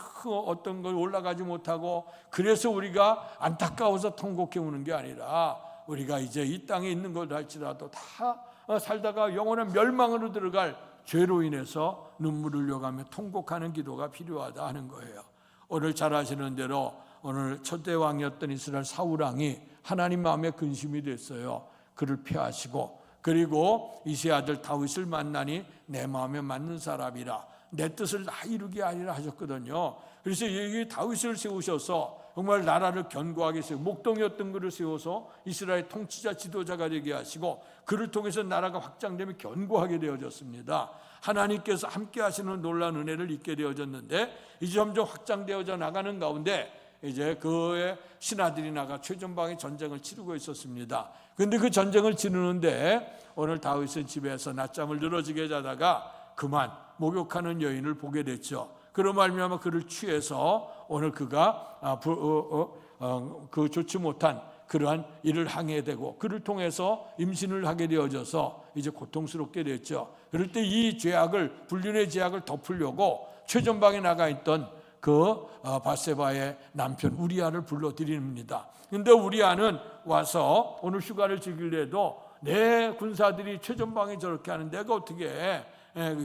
어떤 걸 올라가지 못하고 그래서 우리가 안타까워서 통곡해 우는 게 아니라 우리가 이제 이 땅에 있는 걸 할지라도 다 살다가 영원한 멸망으로 들어갈 죄로 인해서 눈물을 흘려가며 통곡하는 기도가 필요하다 하는 거예요. 오늘 잘 아시는 대로 오늘 첫대 왕이었던 이스라엘 사울 왕이 하나님 마음에 근심이 됐어요. 그를 피하시고 그리고 이세 아들 다윗을 만나니 내 마음에 맞는 사람이라 내 뜻을 다 이루게 하리라 하셨거든요. 그래서 여기 다윗을 세우셔서 정말 나라를 견고하게 세우고 목동이었던 그를 세워서 이스라엘 통치자 지도자가 되게 하시고 그를 통해서 나라가 확장되며 견고하게 되어졌습니다. 하나님께서 함께 하시는 놀라운 은혜를 입게 되어졌는데 이제 점점 확장되어져 나가는 가운데 이제 그의 신하들이 나가 최전방의 전쟁을 치르고 있었습니다. 그런데 그 전쟁을 치르는데 오늘 다윗은 집에서 낮잠을 늘어지게 자다가 그만 목욕하는 여인을 보게 됐죠. 그런 말미암아 그를 취해서 오늘 그가 그 좋지 못한 그러한 일을 하게 되고 그를 통해서 임신을 하게 되어져서 이제 고통스럽게 됐죠. 그럴 때 이 죄악을, 불륜의 죄악을 덮으려고 최전방에 나가 있던 그 밧세바의 남편 우리아를 불러들입니다. 근데 우리아는 와서 오늘 휴가를 즐기려도 내 군사들이 최전방에 저렇게 하는 내가 어떻게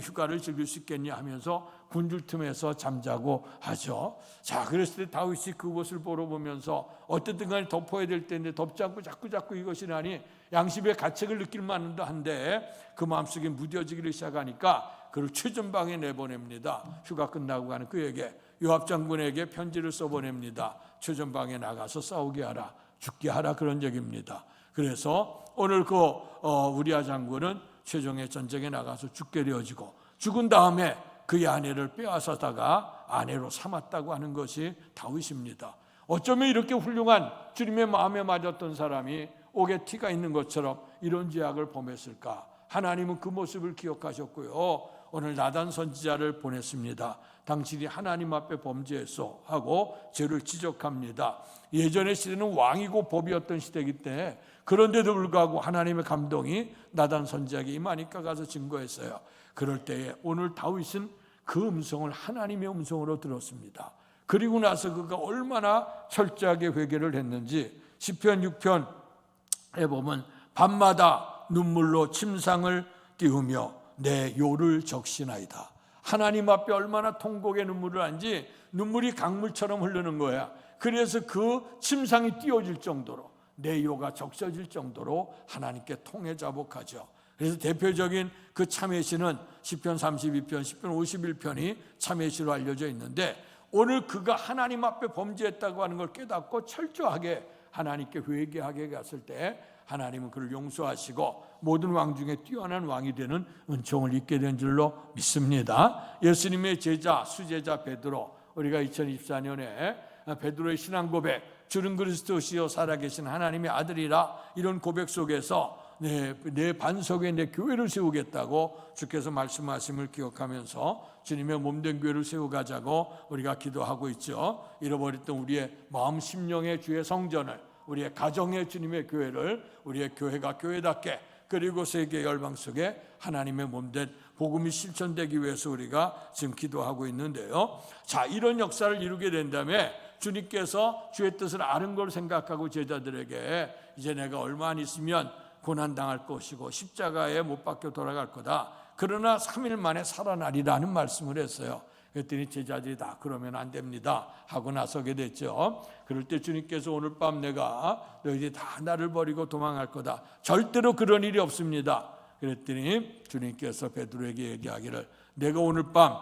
휴가를 즐길 수 있겠냐 하면서 군줄 틈에서 잠자고 하죠. 자, 그랬을 때 다윗이 그것을 보러 보면서 어쨌든 간에 덮어야 될 때인데 덮지 않고 자꾸 이것이라니 양심의 가책을 느낄 만도 한데 그 마음속에 무뎌지기를 시작하니까 그를 최전방에 내보냅니다. 휴가 끝나고 가는 그에게 요압 장군에게 편지를 써보냅니다. 최전방에 나가서 싸우게 하라, 죽게 하라, 그런 얘기입니다. 그래서 오늘 그 우리아 장군은 최종의 전쟁에 나가서 죽게 되어지고 죽은 다음에 그의 아내를 빼앗아다가 아내로 삼았다고 하는 것이 다윗입니다. 어쩌면 이렇게 훌륭한 주님의 마음에 맞았던 사람이 옥에 티가 있는 것처럼 이런 죄악을 범했을까? 하나님은 그 모습을 기억하셨고요. 오늘 나단 선지자를 보냈습니다. 당신이 하나님 앞에 범죄했어 하고 죄를 지적합니다. 예전의 시대는 왕이고 법이었던 시대이기 때문에 그런데도 불구하고 하나님의 감동이 나단 선지자에게 임하니까 가서 증거했어요. 그럴 때에 오늘 다윗은 그 음성을 하나님의 음성으로 들었습니다. 그리고 나서 그가 얼마나 철저하게 회개를 했는지 시편 6편에 보면 밤마다 눈물로 침상을 띄우며 내 요를 적시나이다. 하나님 앞에 얼마나 통곡의 눈물을 한지 눈물이 강물처럼 흐르는 거야. 그래서 그 침상이 띄어질 정도로 내 요가 적셔질 정도로 하나님께 통해 자복하죠. 그래서 대표적인 그 참회시는 시편 32편, 시편 51편이 참회시로 알려져 있는데 오늘 그가 하나님 앞에 범죄했다고 하는 걸 깨닫고 철저하게 하나님께 회개하게 갔을 때 하나님은 그를 용서하시고 모든 왕 중에 뛰어난 왕이 되는 은총을 입게 된 줄로 믿습니다. 예수님의 제자, 수제자 베드로, 우리가 2024년에 베드로의 신앙 고백, 주는 그리스도시요 살아계신 하나님의 아들이라, 이런 고백 속에서 내 반석에 내 교회를 세우겠다고 주께서 말씀하심을 기억하면서 주님의 몸된 교회를 세워가자고 우리가 기도하고 있죠. 잃어버렸던 우리의 마음 심령의 주의 성전을, 우리의 가정의 주님의 교회를, 우리의 교회가 교회답게, 그리고 세계 열방 속에 하나님의 몸된 복음이 실천되기 위해서 우리가 지금 기도하고 있는데요. 자, 이런 역사를 이루게 된다면 주님께서 주의 뜻을 아는 걸 생각하고 제자들에게 이제 내가 얼마 안 있으면 고난당할 것이고 십자가에 못 박혀 돌아갈 거다. 그러나 3일 만에 살아나리라는 말씀을 했어요. 그랬더니 제자들이 다 그러면 안 됩니다 하고 나서게 됐죠. 그럴 때 주님께서 오늘 밤 내가 너희들이 다 나를 버리고 도망할 거다. 절대로 그런 일이 없습니다. 그랬더니 주님께서 베드로에게 얘기하기를 내가 오늘 밤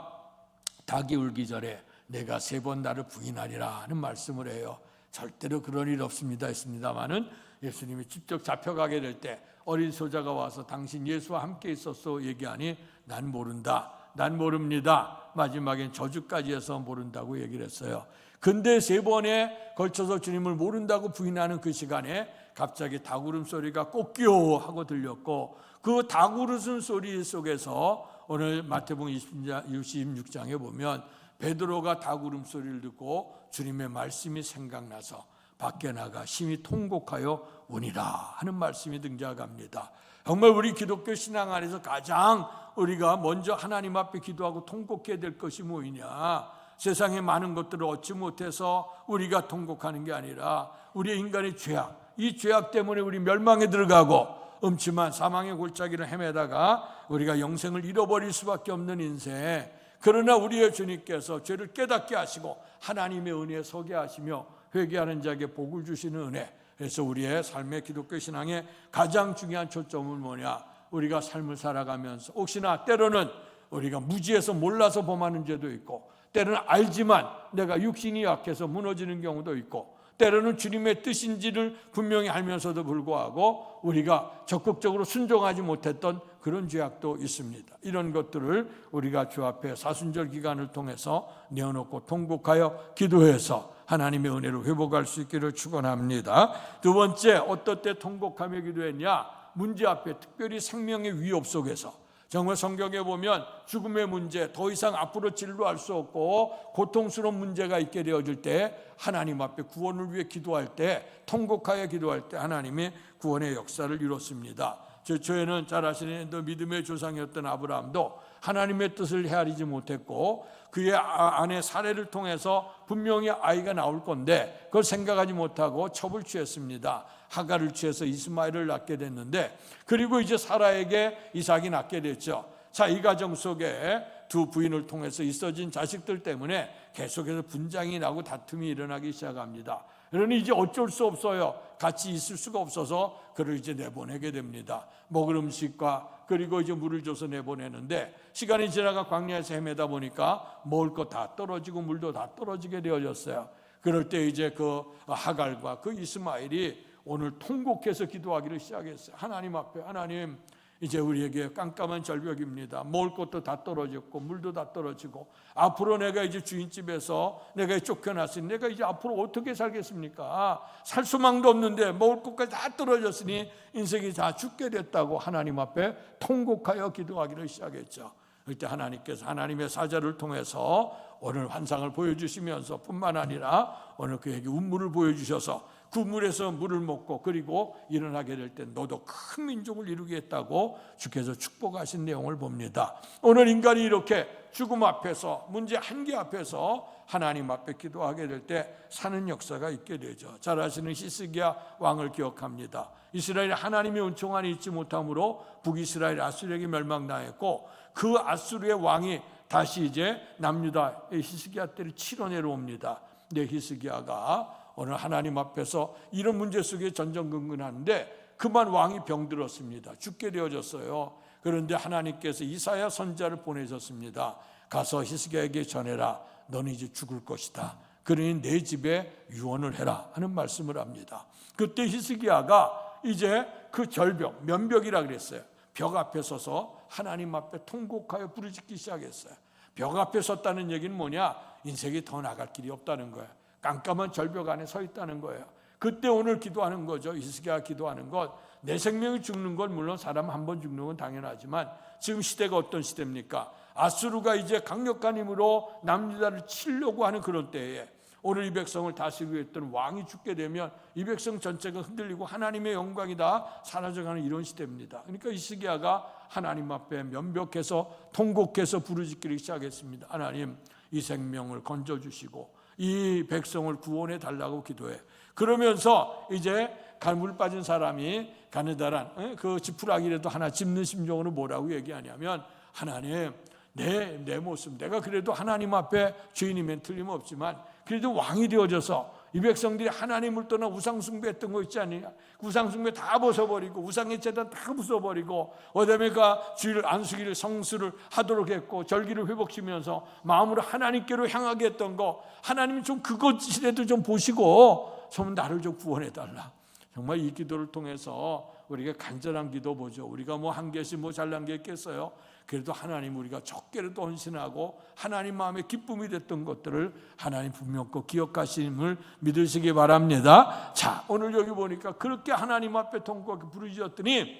닭이 울기 전에 내가 3번 나를 부인하리라 하는 말씀을 해요. 절대로 그런 일 없습니다 했습니다마는 예수님이 직접 잡혀가게 될 때 어린 소자가 와서 당신 예수와 함께 있었어 얘기하니 난 모른다, 난 모릅니다. 마지막엔 저주까지 해서 모른다고 얘기를 했어요. 근데 3번에 걸쳐서 주님을 모른다고 부인하는 그 시간에 갑자기 닭 울음소리가 꼬끼요 하고 들렸고 그 닭 울음소리 속에서 오늘 마태복음 26장에 보면 베드로가 닭 울음소리를 듣고 주님의 말씀이 생각나서 밖에 나가 심히 통곡하여 우니라 하는 말씀이 등장합니다. 정말 우리 기독교 신앙 안에서 가장 우리가 먼저 하나님 앞에 기도하고 통곡해야 될 것이 뭐이냐? 세상의 많은 것들을 얻지 못해서 우리가 통곡하는 게 아니라 우리의 인간의 죄악, 이 죄악 때문에 우리 멸망에 들어가고 음침한 사망의 골짜기를 헤매다가 우리가 영생을 잃어버릴 수밖에 없는 인생. 그러나 우리의 주님께서 죄를 깨닫게 하시고 하나님의 은혜에 서게 하시며 회개하는 자에게 복을 주시는 은혜. 그래서 우리의 삶의 기독교 신앙의 가장 중요한 초점은 뭐냐? 우리가 삶을 살아가면서 혹시나 때로는 우리가 무지해서 몰라서 범하는 죄도 있고 때로는 알지만 내가 육신이 약해서 무너지는 경우도 있고 때로는 주님의 뜻인지를 분명히 알면서도 불구하고 우리가 적극적으로 순종하지 못했던 그런 죄악도 있습니다. 이런 것들을 우리가 주 앞에 사순절 기간을 통해서 내어놓고 통곡하여 기도해서 하나님의 은혜로 회복할 수 있기를 축원합니다. 두 번째, 어떨 때 통곡하며 기도했냐? 문제 앞에 특별히 생명의 위협 속에서 정말 성경에 보면 죽음의 문제, 더 이상 앞으로 진로할 수 없고 고통스러운 문제가 있게 되어질 때 하나님 앞에 구원을 위해 기도할 때, 통곡하여 기도할 때 하나님이 구원의 역사를 이뤘습니다. 저에는 잘 아시는 믿음의 조상이었던 아브라함도 하나님의 뜻을 헤아리지 못했고 그의 아내 사례를 통해서 분명히 아이가 나올 건데 그걸 생각하지 못하고 첩을 취했습니다. 하갈을 취해서 이스마엘을 낳게 됐는데, 그리고 이제 사라에게 이삭이 낳게 됐죠. 자, 이 가정 속에 두 부인을 통해서 있어진 자식들 때문에 계속해서 분쟁이 나고 다툼이 일어나기 시작합니다. 그러니 이제 어쩔 수 없어요. 같이 있을 수가 없어서 그를 이제 내보내게 됩니다. 먹을 음식과 그리고 이제 물을 줘서 내보내는데, 시간이 지나가 광야에서 헤매다 보니까 먹을 거 다 떨어지고 물도 다 떨어지게 되어졌어요. 그럴 때 이제 그 하갈과 그 이스마엘이 오늘 통곡해서 기도하기를 시작했어요. 하나님 앞에, 하나님, 이제 우리에게 깜깜한 절벽입니다. 먹을 것도 다 떨어졌고 물도 다 떨어지고 앞으로 내가 이제 주인집에서 내가 쫓겨났으니 내가 이제 앞으로 어떻게 살겠습니까? 살 수망도 없는데 먹을 것까지 다 떨어졌으니 인생이 다 죽게 됐다고 하나님 앞에 통곡하여 기도하기를 시작했죠. 그때 하나님께서 하나님의 사자를 통해서 오늘 환상을 보여주시면서 뿐만 아니라 오늘 그에게 운물을 보여주셔서 그 물에서 물을 먹고 그리고 일어나게 될 때 너도 큰 민족을 이루겠다고 주께서 축복하신 내용을 봅니다. 오늘 인간이 이렇게 죽음 앞에서, 문제 한계 앞에서 하나님 앞에 기도하게 될 때 사는 역사가 있게 되죠. 잘 아시는 히스기야 왕을 기억합니다. 이스라엘이 하나님의 은총 안에 있지 못함으로 북이스라엘 아수르에게 멸망당했고 그 아수르의 왕이 다시 이제 남유다 히스기야 때를 치러 내려옵니다. 네, 히스기야가 오늘 하나님 앞에서 이런 문제 속에 전전긍긍하는데 그만 왕이 병들었습니다. 죽게 되어졌어요. 그런데 하나님께서 이사야 선지자를 보내셨습니다. 가서 히스기야에게 전해라. 너는 이제 죽을 것이다. 그러니 내 집에 유언을 해라 하는 말씀을 합니다. 그때 히스기야가 이제 그 절벽, 면벽이라 그랬어요. 벽 앞에 서서 하나님 앞에 통곡하여 부르짖기 시작했어요. 벽 앞에 섰다는 얘기는 뭐냐? 인생이 더 나갈 길이 없다는 거예요. 깜깜한 절벽 안에 서 있다는 거예요. 그때 오늘 기도하는 거죠. 히스기야가 기도하는 것, 내 생명이 죽는 건 물론 사람 한 번 죽는 건 당연하지만 지금 시대가 어떤 시대입니까? 아수르가 이제 강력한 힘으로 남유다를 치려고 하는 그런 때에 오늘 이 백성을 다스리고 있던 왕이 죽게 되면 이 백성 전체가 흔들리고 하나님의 영광이 다 사라져가는 이런 시대입니다. 그러니까 히스기야가 하나님 앞에 면벽해서 통곡해서 부르짖기를 시작했습니다. 하나님, 이 생명을 건져주시고 이 백성을 구원해 달라고 기도해. 그러면서 이제 물 빠진 사람이 가느다란 그 지푸라기라도 하나 짚는 심정으로 뭐라고 얘기하냐면, 하나님, 내 모습, 내가 그래도 하나님 앞에 죄인이면 틀림없지만 그래도 왕이 되어져서 이 백성들이 하나님을 떠나 우상숭배했던 거 있지 않느냐? 우상숭배 다 벗어버리고 우상의 제단 다 부숴버리고 어데메가 주일 안수기를 성수를 하도록 했고 절기를 회복시키면서 마음으로 하나님께로 향하게 했던 거, 하나님이 좀 그것이라도 좀 보시고 좀 나를 좀 구원해달라. 정말 이 기도를 통해서 우리가 간절한 기도 보죠. 우리가 뭐 한 개씩 뭐 잘난 게 있겠어요? 그래도 하나님, 우리가 적게라도 헌신하고 하나님 마음에 기쁨이 됐던 것들을 하나님 분명 꼭 기억하심을 믿으시기 바랍니다. 자, 오늘 여기 보니까 그렇게 하나님 앞에 통곡하게 부르짖었더니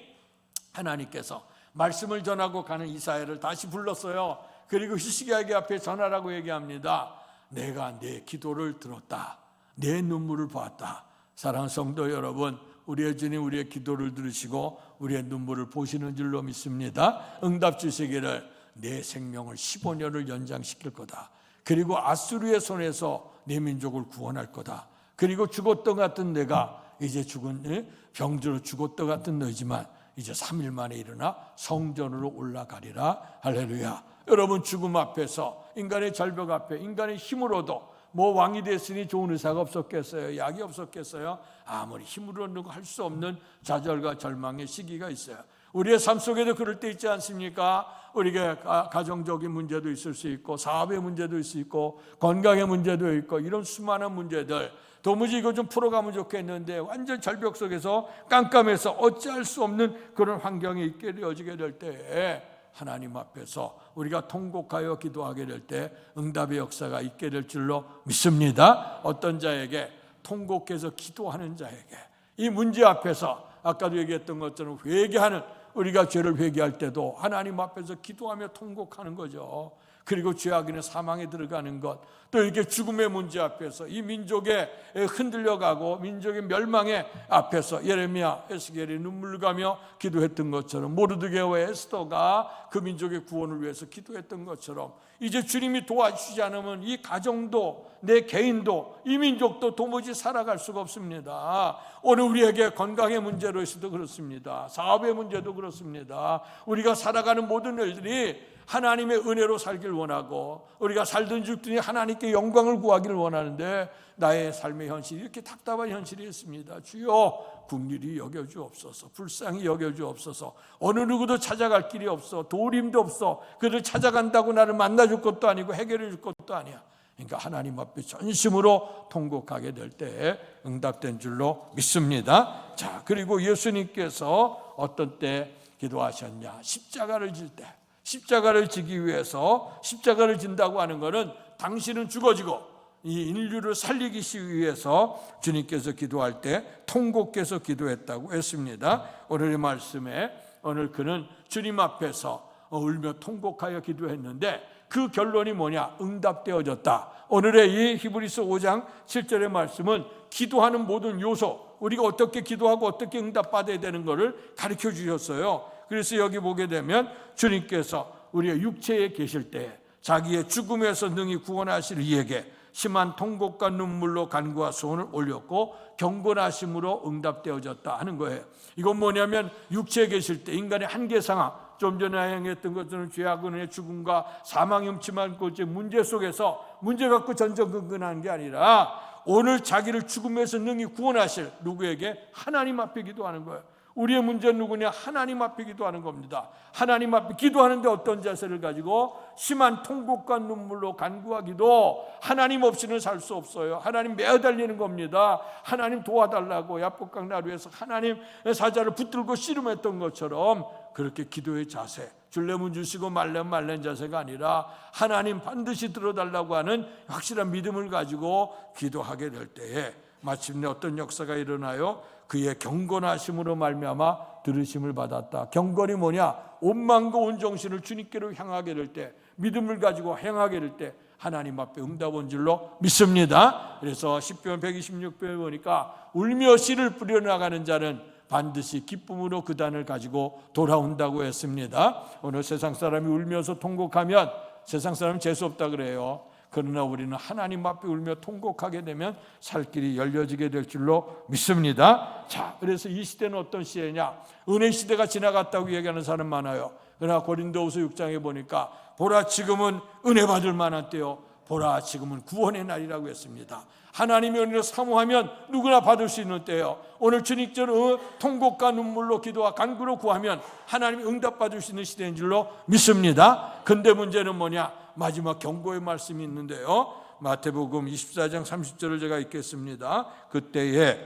하나님께서 말씀을 전하고 가는 이사야를 다시 불렀어요. 그리고 히스기야에게 앞에 전하라고 얘기합니다. 내가 내 기도를 들었다. 내 눈물을 보았다. 사랑하는 성도 여러분, 우리의 주님 우리의 기도를 들으시고 우리의 눈물을 보시는 줄로 믿습니다. 응답 주시기를 내 생명을 15년을 연장시킬 거다. 그리고 아수르의 손에서 내 민족을 구원할 거다. 그리고 죽었던 같은 내가 이제 죽은 병들어 죽었던 같은 너지만 이제 3일 만에 일어나 성전으로 올라가리라. 할렐루야. 여러분, 죽음 앞에서, 인간의 절벽 앞에 인간의 힘으로도 뭐 왕이 됐으니 좋은 의사가 없었겠어요? 약이 없었겠어요? 아무리 힘으로는 할 수 없는 좌절과 절망의 시기가 있어요. 우리의 삶 속에도 그럴 때 있지 않습니까? 우리가 가정적인 문제도 있을 수 있고 사업의 문제도 있을 수 있고 건강의 문제도 있고 이런 수많은 문제들, 도무지 이거 좀 풀어가면 좋겠는데 완전 절벽 속에서 깜깜해서 어찌할 수 없는 그런 환경이 있게 되어지게 될 때에 하나님 앞에서 우리가 통곡하여 기도하게 될 때 응답의 역사가 있게 될 줄로 믿습니다. 어떤 자에게? 통곡해서 기도하는 자에게, 이 문제 앞에서 아까도 얘기했던 것처럼 회개하는 우리가 죄를 회개할 때도 하나님 앞에서 기도하며 통곡하는 거죠. 그리고 죄악인의 사망에 들어가는 것, 또 이렇게 죽음의 문제 앞에서 이 민족에 흔들려가고 민족의 멸망의 앞에서 예레미야, 에스겔이 눈물을 가며 기도했던 것처럼, 모르드게와 에스더가 그 민족의 구원을 위해서 기도했던 것처럼, 이제 주님이 도와주시지 않으면 이 가정도, 내 개인도, 이 민족도 도무지 살아갈 수가 없습니다. 오늘 우리에게 건강의 문제로 있어도 그렇습니다. 사업의 문제도 그렇습니다. 우리가 살아가는 모든 일들이 하나님의 은혜로 살길 원하고, 우리가 살든 죽든지 하나님께 영광을 구하기를 원하는데, 나의 삶의 현실이 이렇게 답답한 현실이 있습니다. 주여 긍휼히 여겨주옵소서, 불쌍히 여겨주옵소서. 어느 누구도 찾아갈 길이 없어, 도림도 없어. 그를 찾아간다고 나를 만나줄 것도 아니고 해결해 줄 것도 아니야. 그러니까 하나님 앞에 전심으로 통곡하게 될 때 응답된 줄로 믿습니다. 자, 그리고 예수님께서 어떤 때 기도하셨냐? 십자가를 질 때. 십자가를 지기 위해서, 십자가를 진다고 하는 것은 당신은 죽어지고 이 인류를 살리기 위해서 주님께서 기도할 때 통곡해서 기도했다고 했습니다. 오늘의 말씀에 오늘 그는 주님 앞에서 울며 통곡하여 기도했는데, 그 결론이 뭐냐? 응답되어졌다. 오늘의 이 히브리서 5장 7절의 말씀은 기도하는 모든 요소, 우리가 어떻게 기도하고 어떻게 응답받아야 되는 것을 가르쳐 주셨어요. 그래서 여기 보게 되면 주님께서 우리의 육체에 계실 때 자기의 죽음에서 능히 구원하실 이에게 심한 통곡과 눈물로 간구와 소원을 올렸고 경건하심으로 응답되어졌다 하는 거예요. 이건 뭐냐면 육체에 계실 때 인간의 한계 상황, 좀 전에 행했던 것들은 죄악의 죽음과 사망이 음침한 그 문제 속에서 문제 갖고 전전긍긍하는 게 아니라 오늘 자기를 죽음에서 능히 구원하실 누구에게? 하나님 앞에 기도하는 거예요. 우리의 문제는 누구냐? 하나님 앞에 기도하는 겁니다. 하나님 앞에 기도하는데 어떤 자세를 가지고? 심한 통곡과 눈물로 간구하기도 하나님 없이는 살 수 없어요. 하나님 매어달리는 겁니다. 하나님 도와달라고 야복강 나루에서 하나님 사자를 붙들고 씨름했던 것처럼 그렇게 기도의 자세, 줄려면 주시고 말려면 말린 자세가 아니라 하나님 반드시 들어달라고 하는 확실한 믿음을 가지고 기도하게 될 때에 마침내 어떤 역사가 일어나요? 그의 경건하심으로 말미암아 들으심을 받았다. 경건이 뭐냐? 온 마음과 온 정신을 주님께로 향하게 될 때, 믿음을 가지고 행하게 될 때 하나님 앞에 응답 온 줄로 믿습니다. 그래서 시편 126편에 보니까 울며 씨를 뿌려나가는 자는 반드시 기쁨으로 그 단을 가지고 돌아온다고 했습니다. 오늘 세상 사람이 울면서 통곡하면 세상 사람은 재수 없다 그래요. 그러나 우리는 하나님 앞에 울며 통곡하게 되면 살 길이 열려지게 될 줄로 믿습니다. 자, 그래서 이 시대는 어떤 시대냐? 은혜 시대가 지나갔다고 얘기하는 사람 많아요. 그러나 고린도후서 6장에 보니까 보라 지금은 은혜 받을 만한 때요, 보라 지금은 구원의 날이라고 했습니다. 하나님의 은혜를 사모하면 누구나 받을 수 있는 때요. 오늘 주님처럼 통곡과 눈물로 기도와 간구로 구하면 하나님이 응답받을 수 있는 시대인 줄로 믿습니다. 근데 문제는 뭐냐? 마지막 경고의 말씀이 있는데요, 마태복음 24장 30절을 제가 읽겠습니다. 그때에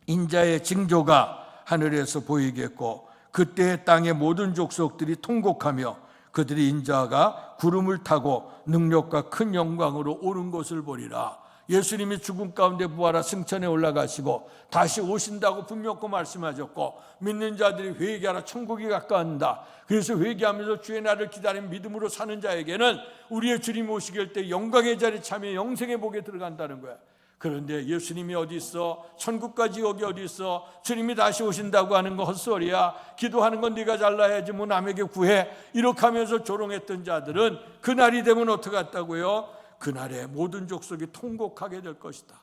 인자의 징조가 하늘에서 보이겠고 그때의 땅의 모든 족속들이 통곡하며 그들이 인자가 구름을 타고 능력과 큰 영광으로 오는 것을 보리라. 예수님이 죽음 가운데 부활하 승천에 올라가시고 다시 오신다고 분명히 말씀하셨고, 믿는 자들이 회개하라 천국이 가까운다. 그래서 회개하면서 주의 날을 기다리는 믿음으로 사는 자에게는 우리의 주님 오시길 때 영광의 자리에 참여 영생의 복에 들어간다는 거야. 그런데 예수님이 어디 있어? 천국까지 여기 어디 있어? 주님이 다시 오신다고 하는 거 헛소리야. 기도하는 건 네가 잘나야지 뭐 남에게 구해. 이렇게 하면서 조롱했던 자들은 그날이 되면 어떻게 했다고요? 그날에 모든 족속이 통곡하게 될 것이다.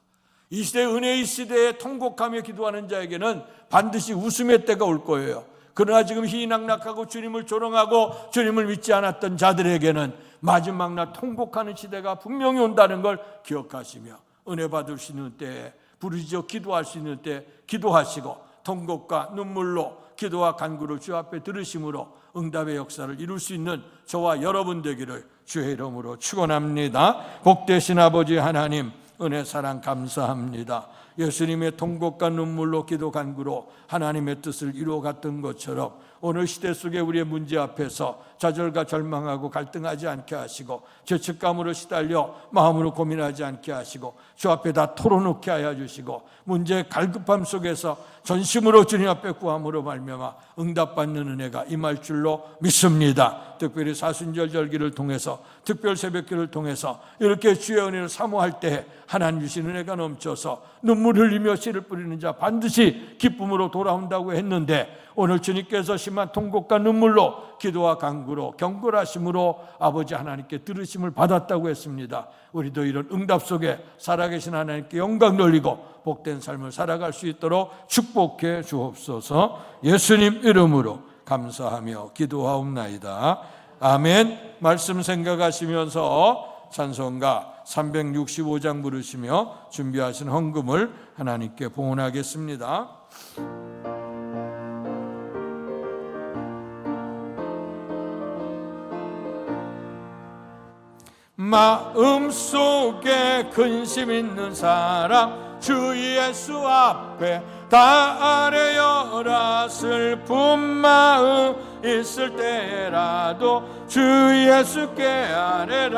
이 시대, 은혜의 시대에 통곡하며 기도하는 자에게는 반드시 웃음의 때가 올 거예요. 그러나 지금 희낙낙하고 주님을 조롱하고 주님을 믿지 않았던 자들에게는 마지막 날 통곡하는 시대가 분명히 온다는 걸 기억하시며 은혜 받을 수 있는 때에 부르짖어 기도할 수 있는 때 기도하시고 통곡과 눈물로 기도와 간구를 주 앞에 들으심으로 응답의 역사를 이룰 수 있는 저와 여러분 되기를 주의 이름으로 축원합니다. 복되신 아버지 하나님, 은혜 사랑 감사합니다. 예수님의 통곡과 눈물로 기도 간구로 하나님의 뜻을 이루어갔던 것처럼 오늘 시대 속에 우리의 문제 앞에서 좌절과 절망하고 갈등하지 않게 하시고 죄책감으로 시달려 마음으로 고민하지 않게 하시고 주 앞에 다 털어놓게 하여 주시고 문제의 갈급함 속에서 전심으로 주님 앞에 구함으로 말미암아 응답받는 은혜가 임할 줄로 믿습니다. 특별히 사순절 절기를 통해서 특별 새벽기를 통해서 이렇게 주의 은혜를 사모할 때 하나님 주신 은혜가 넘쳐서 눈물 흘리며 씨를 뿌리는 자 반드시 기쁨으로 돌아온다고 했는데 오늘 주님께서 심한 통곡과 눈물로 기도와 간구로 경건하심으로 아버지 하나님께 들으심을 받았다고 했습니다. 우리도 이런 응답 속에 살아계신 하나님께 영광 돌리고 복된 삶을 살아갈 수 있도록 축복해 주옵소서. 예수님 이름으로 감사하며 기도하옵나이다. 아멘. 말씀 생각하시면서 찬송가 365장 부르시며 준비하신 헌금을 하나님께 봉헌하겠습니다. 마음속에 근심 있는 사람 주 예수 앞에 다 아뢰어라. 슬픈 마음 있을 때라도 주 예수께 아뢰라.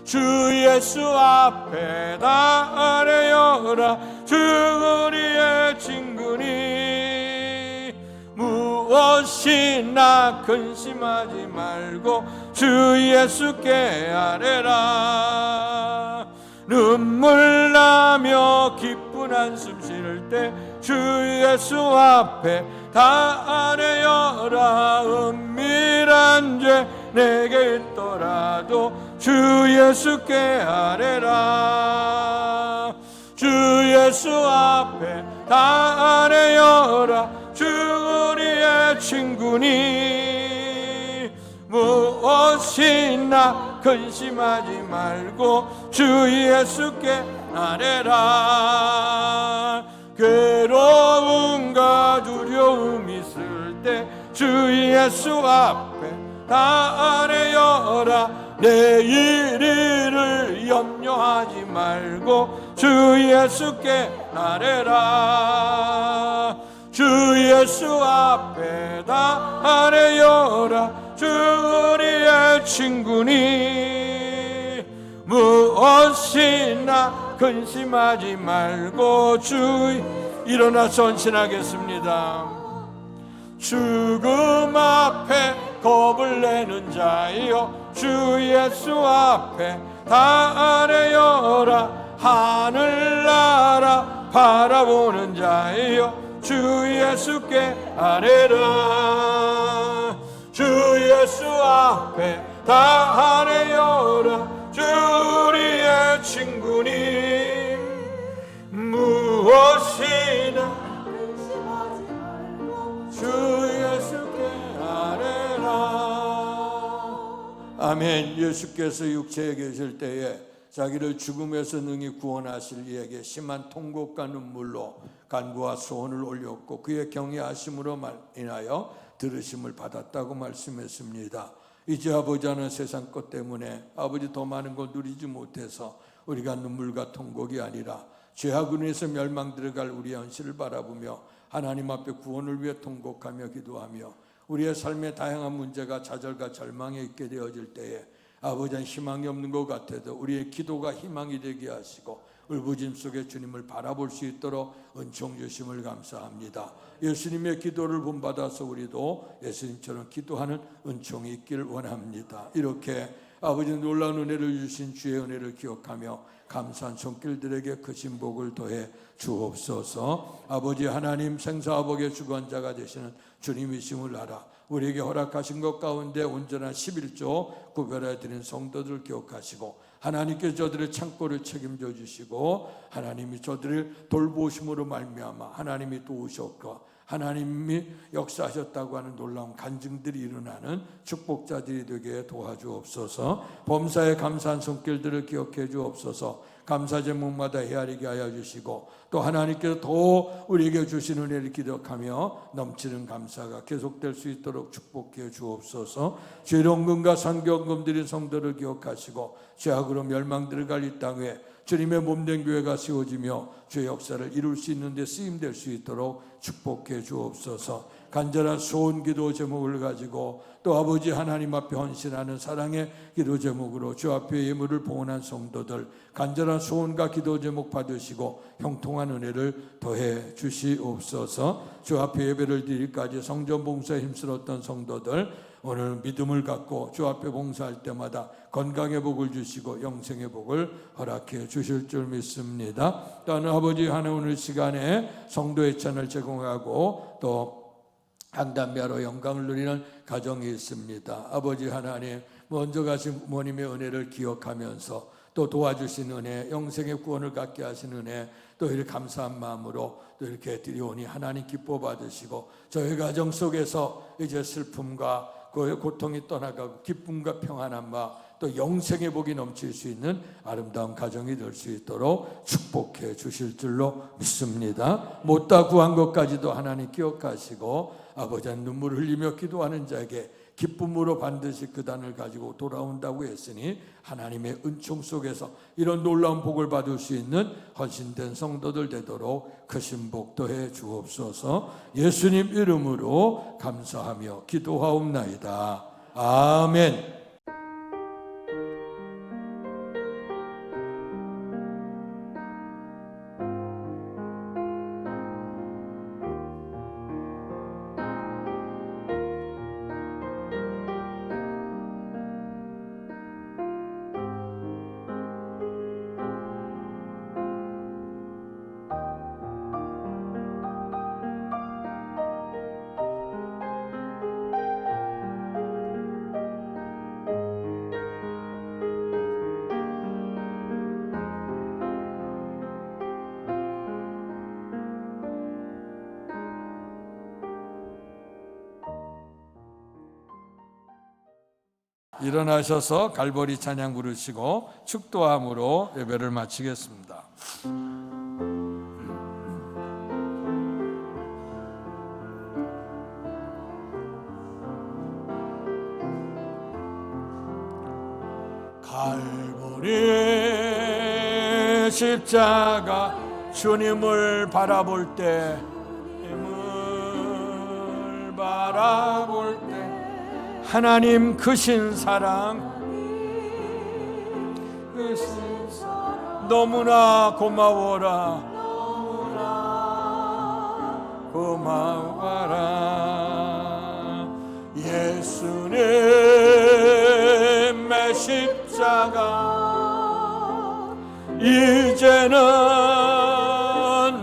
주 예수 앞에 다 아뢰어라. 주 우리의 친구니 무엇이나 근심하지 말고 주 예수께 아뢰라. 눈물 나며 기쁜 한숨 쉴 때 주 예수 앞에 다 아뢰어라. 은밀한 죄 내게 있더라도 주 예수께 아뢰라. 주 예수 앞에 다 아뢰어라. 주 우리의 친구니 무엇이나 근심하지 말고 주 예수께 아뢰라. 괴로움과 두려움 있을 때 주 예수 앞에 다 아뢰어라. 내일을 염려하지 말고 주 예수께 아뢰라. 주 예수 앞에 다 아뢰어라. 주 우리의 친구니 무엇이나 근심하지 말고 주 일어나 전신하겠습니다. 죽음 앞에 겁을 내는 자여 주 예수 앞에 다 아뢰어라. 하늘나라 바라보는 자여 주 예수께 아뢰라. 주 예수 앞에 다 아뢰어라. 주 우리의 친구니 무엇이나 주 예수께 아뢰라. 아멘. 예수께서 육체에 계실 때에 자기를 죽음에서 능히 구원하실 이에게 심한 통곡과 눈물로 간구와 소원을 올렸고 그의 경외하심으로 인하여 들으심을 받았다고 말씀했습니다. 이제 아버지는 세상 것 때문에 아버지 더 많은 걸 누리지 못해서 우리가 눈물과 통곡이 아니라 죄악으로 인해서 멸망 들어갈 우리의 현실을 바라보며 하나님 앞에 구원을 위해 통곡하며 기도하며 우리의 삶의 다양한 문제가 좌절과 절망에 있게 되어질 때에 아버지는 희망이 없는 것 같아도 우리의 기도가 희망이 되게 하시고 울부짖음 속에 주님을 바라볼 수 있도록 은총 주심을 감사합니다. 예수님의 기도를 본받아서 우리도 예수님처럼 기도하는 은총이 있기를 원합니다. 이렇게 아버지 놀라운 은혜를 주신 주의 은혜를 기억하며 감사한 손길들에게 크신 복을 더해 주옵소서. 아버지 하나님 생사화복의 주관자가 되시는 주님이심을 알아 우리에게 허락하신 것 가운데 온전한 11조 구별해 드린 성도들을 기억하시고 하나님께 저들의 창고를 책임져 주시고 하나님이 저들을 돌보심으로 말미암아 하나님이 도우셨고 하나님이 역사하셨다고 하는 놀라운 간증들이 일어나는 축복자들이 되게 도와주옵소서. 범사에 감사한 손길들을 기억해 주옵소서. 감사 제목마다 헤아리게 하여 주시고 또 하나님께서 더 우리에게 주신 은혜를 기억하며 넘치는 감사가 계속될 수 있도록 축복해 주옵소서. 죄롱금과 선경금 드린 성도를 기억하시고 죄악으로 멸망 들어갈 이 땅에 주님의 몸된 교회가 세워지며 주의 역사를 이룰 수 있는 데 쓰임될 수 있도록 축복해 주옵소서. 간절한 소원 기도 제목을 가지고 또 아버지 하나님 앞에 헌신하는 사랑의 기도 제목으로 주 앞에 예물을 봉헌한 성도들 간절한 소원과 기도 제목 받으시고 형통한 은혜를 더해 주시옵소서. 주 앞에 예배를 드릴까지 성전 봉사에 힘쓸었던 성도들 오늘 믿음을 갖고 주 앞에 봉사할 때마다 건강의 복을 주시고 영생의 복을 허락해 주실 줄 믿습니다. 또한 아버지 하나님 오늘 시간에 성도 예찬을 제공하고 또 항담배하러 영광을 누리는 가정이 있습니다. 아버지 하나님 먼저 가신 부모님의 은혜를 기억하면서 또 도와주신 은혜, 영생의 구원을 갖게 하신 은혜, 또 이렇게 감사한 마음으로 또 이렇게 드리오니 하나님 기뻐 받으시고 저희 가정 속에서 이제 슬픔과 그 고통이 떠나가고 기쁨과 평안함과 또 영생의 복이 넘칠 수 있는 아름다운 가정이 될 수 있도록 축복해 주실 줄로 믿습니다. 못다 구한 것까지도 하나님 기억하시고 아버지 눈물을 흘리며 기도하는 자에게 기쁨으로 반드시 그 단을 가지고 돌아온다고 했으니 하나님의 은총 속에서 이런 놀라운 복을 받을 수 있는 헌신된 성도들 되도록 크신 복 더해 주옵소서. 예수님 이름으로 감사하며 기도하옵나이다. 아멘. 일어나셔서 갈보리 찬양 부르시고 축도함으로 예배를 마치겠습니다. 갈보리 십자가 주님을 바라볼 때 주님을 바라볼 때 하나님 크신 사랑 너무나 고마워라 고마워라 예수님의 십자가 이제는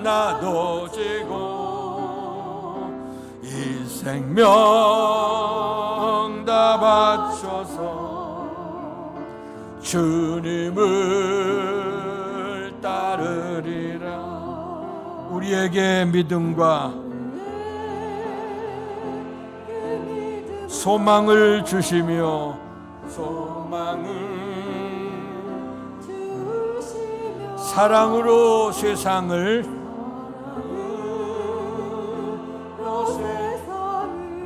나도 지고 이 생명 다 바쳐서 주님을 따르리라. 우리에게 믿음과 소망을 주시며 사랑으로 세상을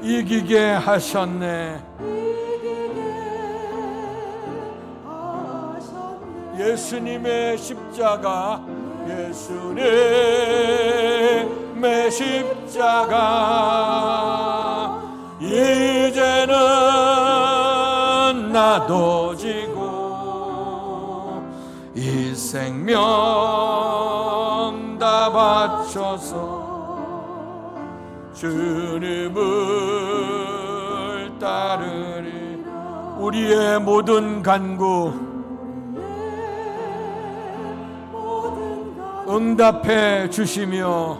이기게 하셨네. 예수님의 십자가 예수님의 십자가 이제는 나도 지고 이 생명 다 바쳐서 주님을 따르리. 우리의 모든 간구 응답해 주시며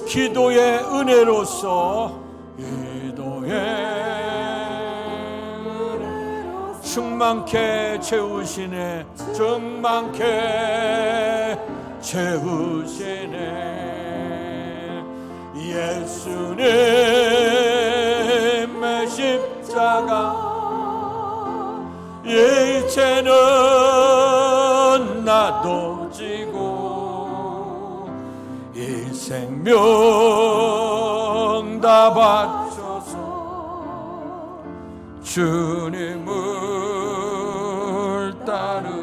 기도의 은혜로서 충만케 채우시네. 충만케 채우시네. 예수님의 십자가 이제는 나도 지고 이 생명 다 바쳐서 주님을 따르리.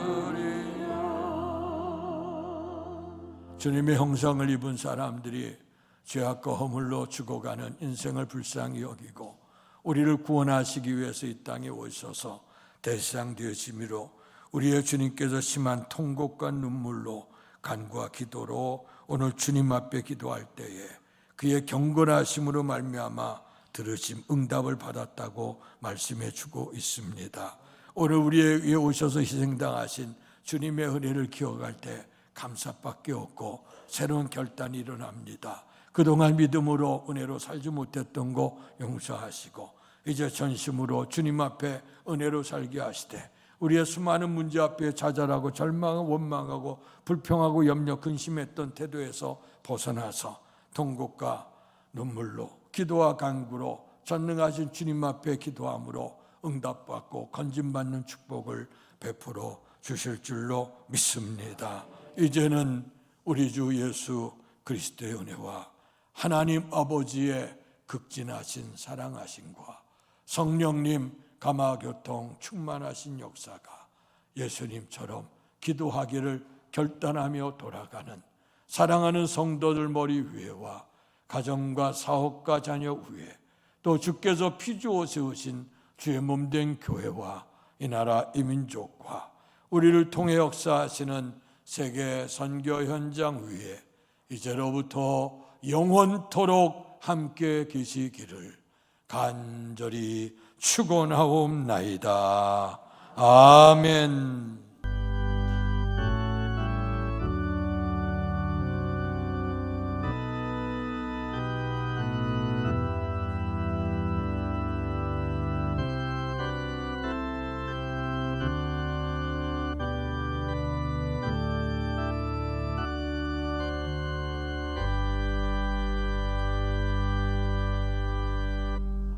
주님의 형상을 입은 사람들이 죄악과 허물로 죽어가는 인생을 불쌍히 여기고 우리를 구원하시기 위해서 이 땅에 오셔서 대상 되심으로 우리의 주님께서 심한 통곡과 눈물로 간구와 기도로 오늘 주님 앞에 기도할 때에 그의 경건하심으로 말미암아 들으심 응답을 받았다고 말씀해 주고 있습니다. 오늘 우리에게 오셔서 희생당하신 주님의 은혜를 기억할 때 감사밖에 없고 새로운 결단이 일어납니다. 그동안 믿음으로 은혜로 살지 못했던 거 용서하시고 이제 전심으로 주님 앞에 은혜로 살게 하시되 우리의 수많은 문제 앞에 좌절하고 절망하고 원망하고 불평하고 염려 근심했던 태도에서 벗어나서 통곡과 눈물로 기도와 간구로 전능하신 주님 앞에 기도함으로 응답받고 건짐받는 축복을 베풀어 주실 줄로 믿습니다. 이제는 우리 주 예수 그리스도의 은혜와 하나님 아버지의 극진하신 사랑하심과 성령님 감화교통 충만하신 역사가 예수님처럼 기도하기를 결단하며 돌아가는 사랑하는 성도들 머리 위에와 가정과 사업과 자녀 위에 또 주께서 피주어 세우신 주의 몸된 교회와 이 나라 이 민족과 우리를 통해 역사하시는 세계 선교 현장 위에 이제로부터 영원토록 함께 계시기를 간절히 축원하옵나이다. 아멘.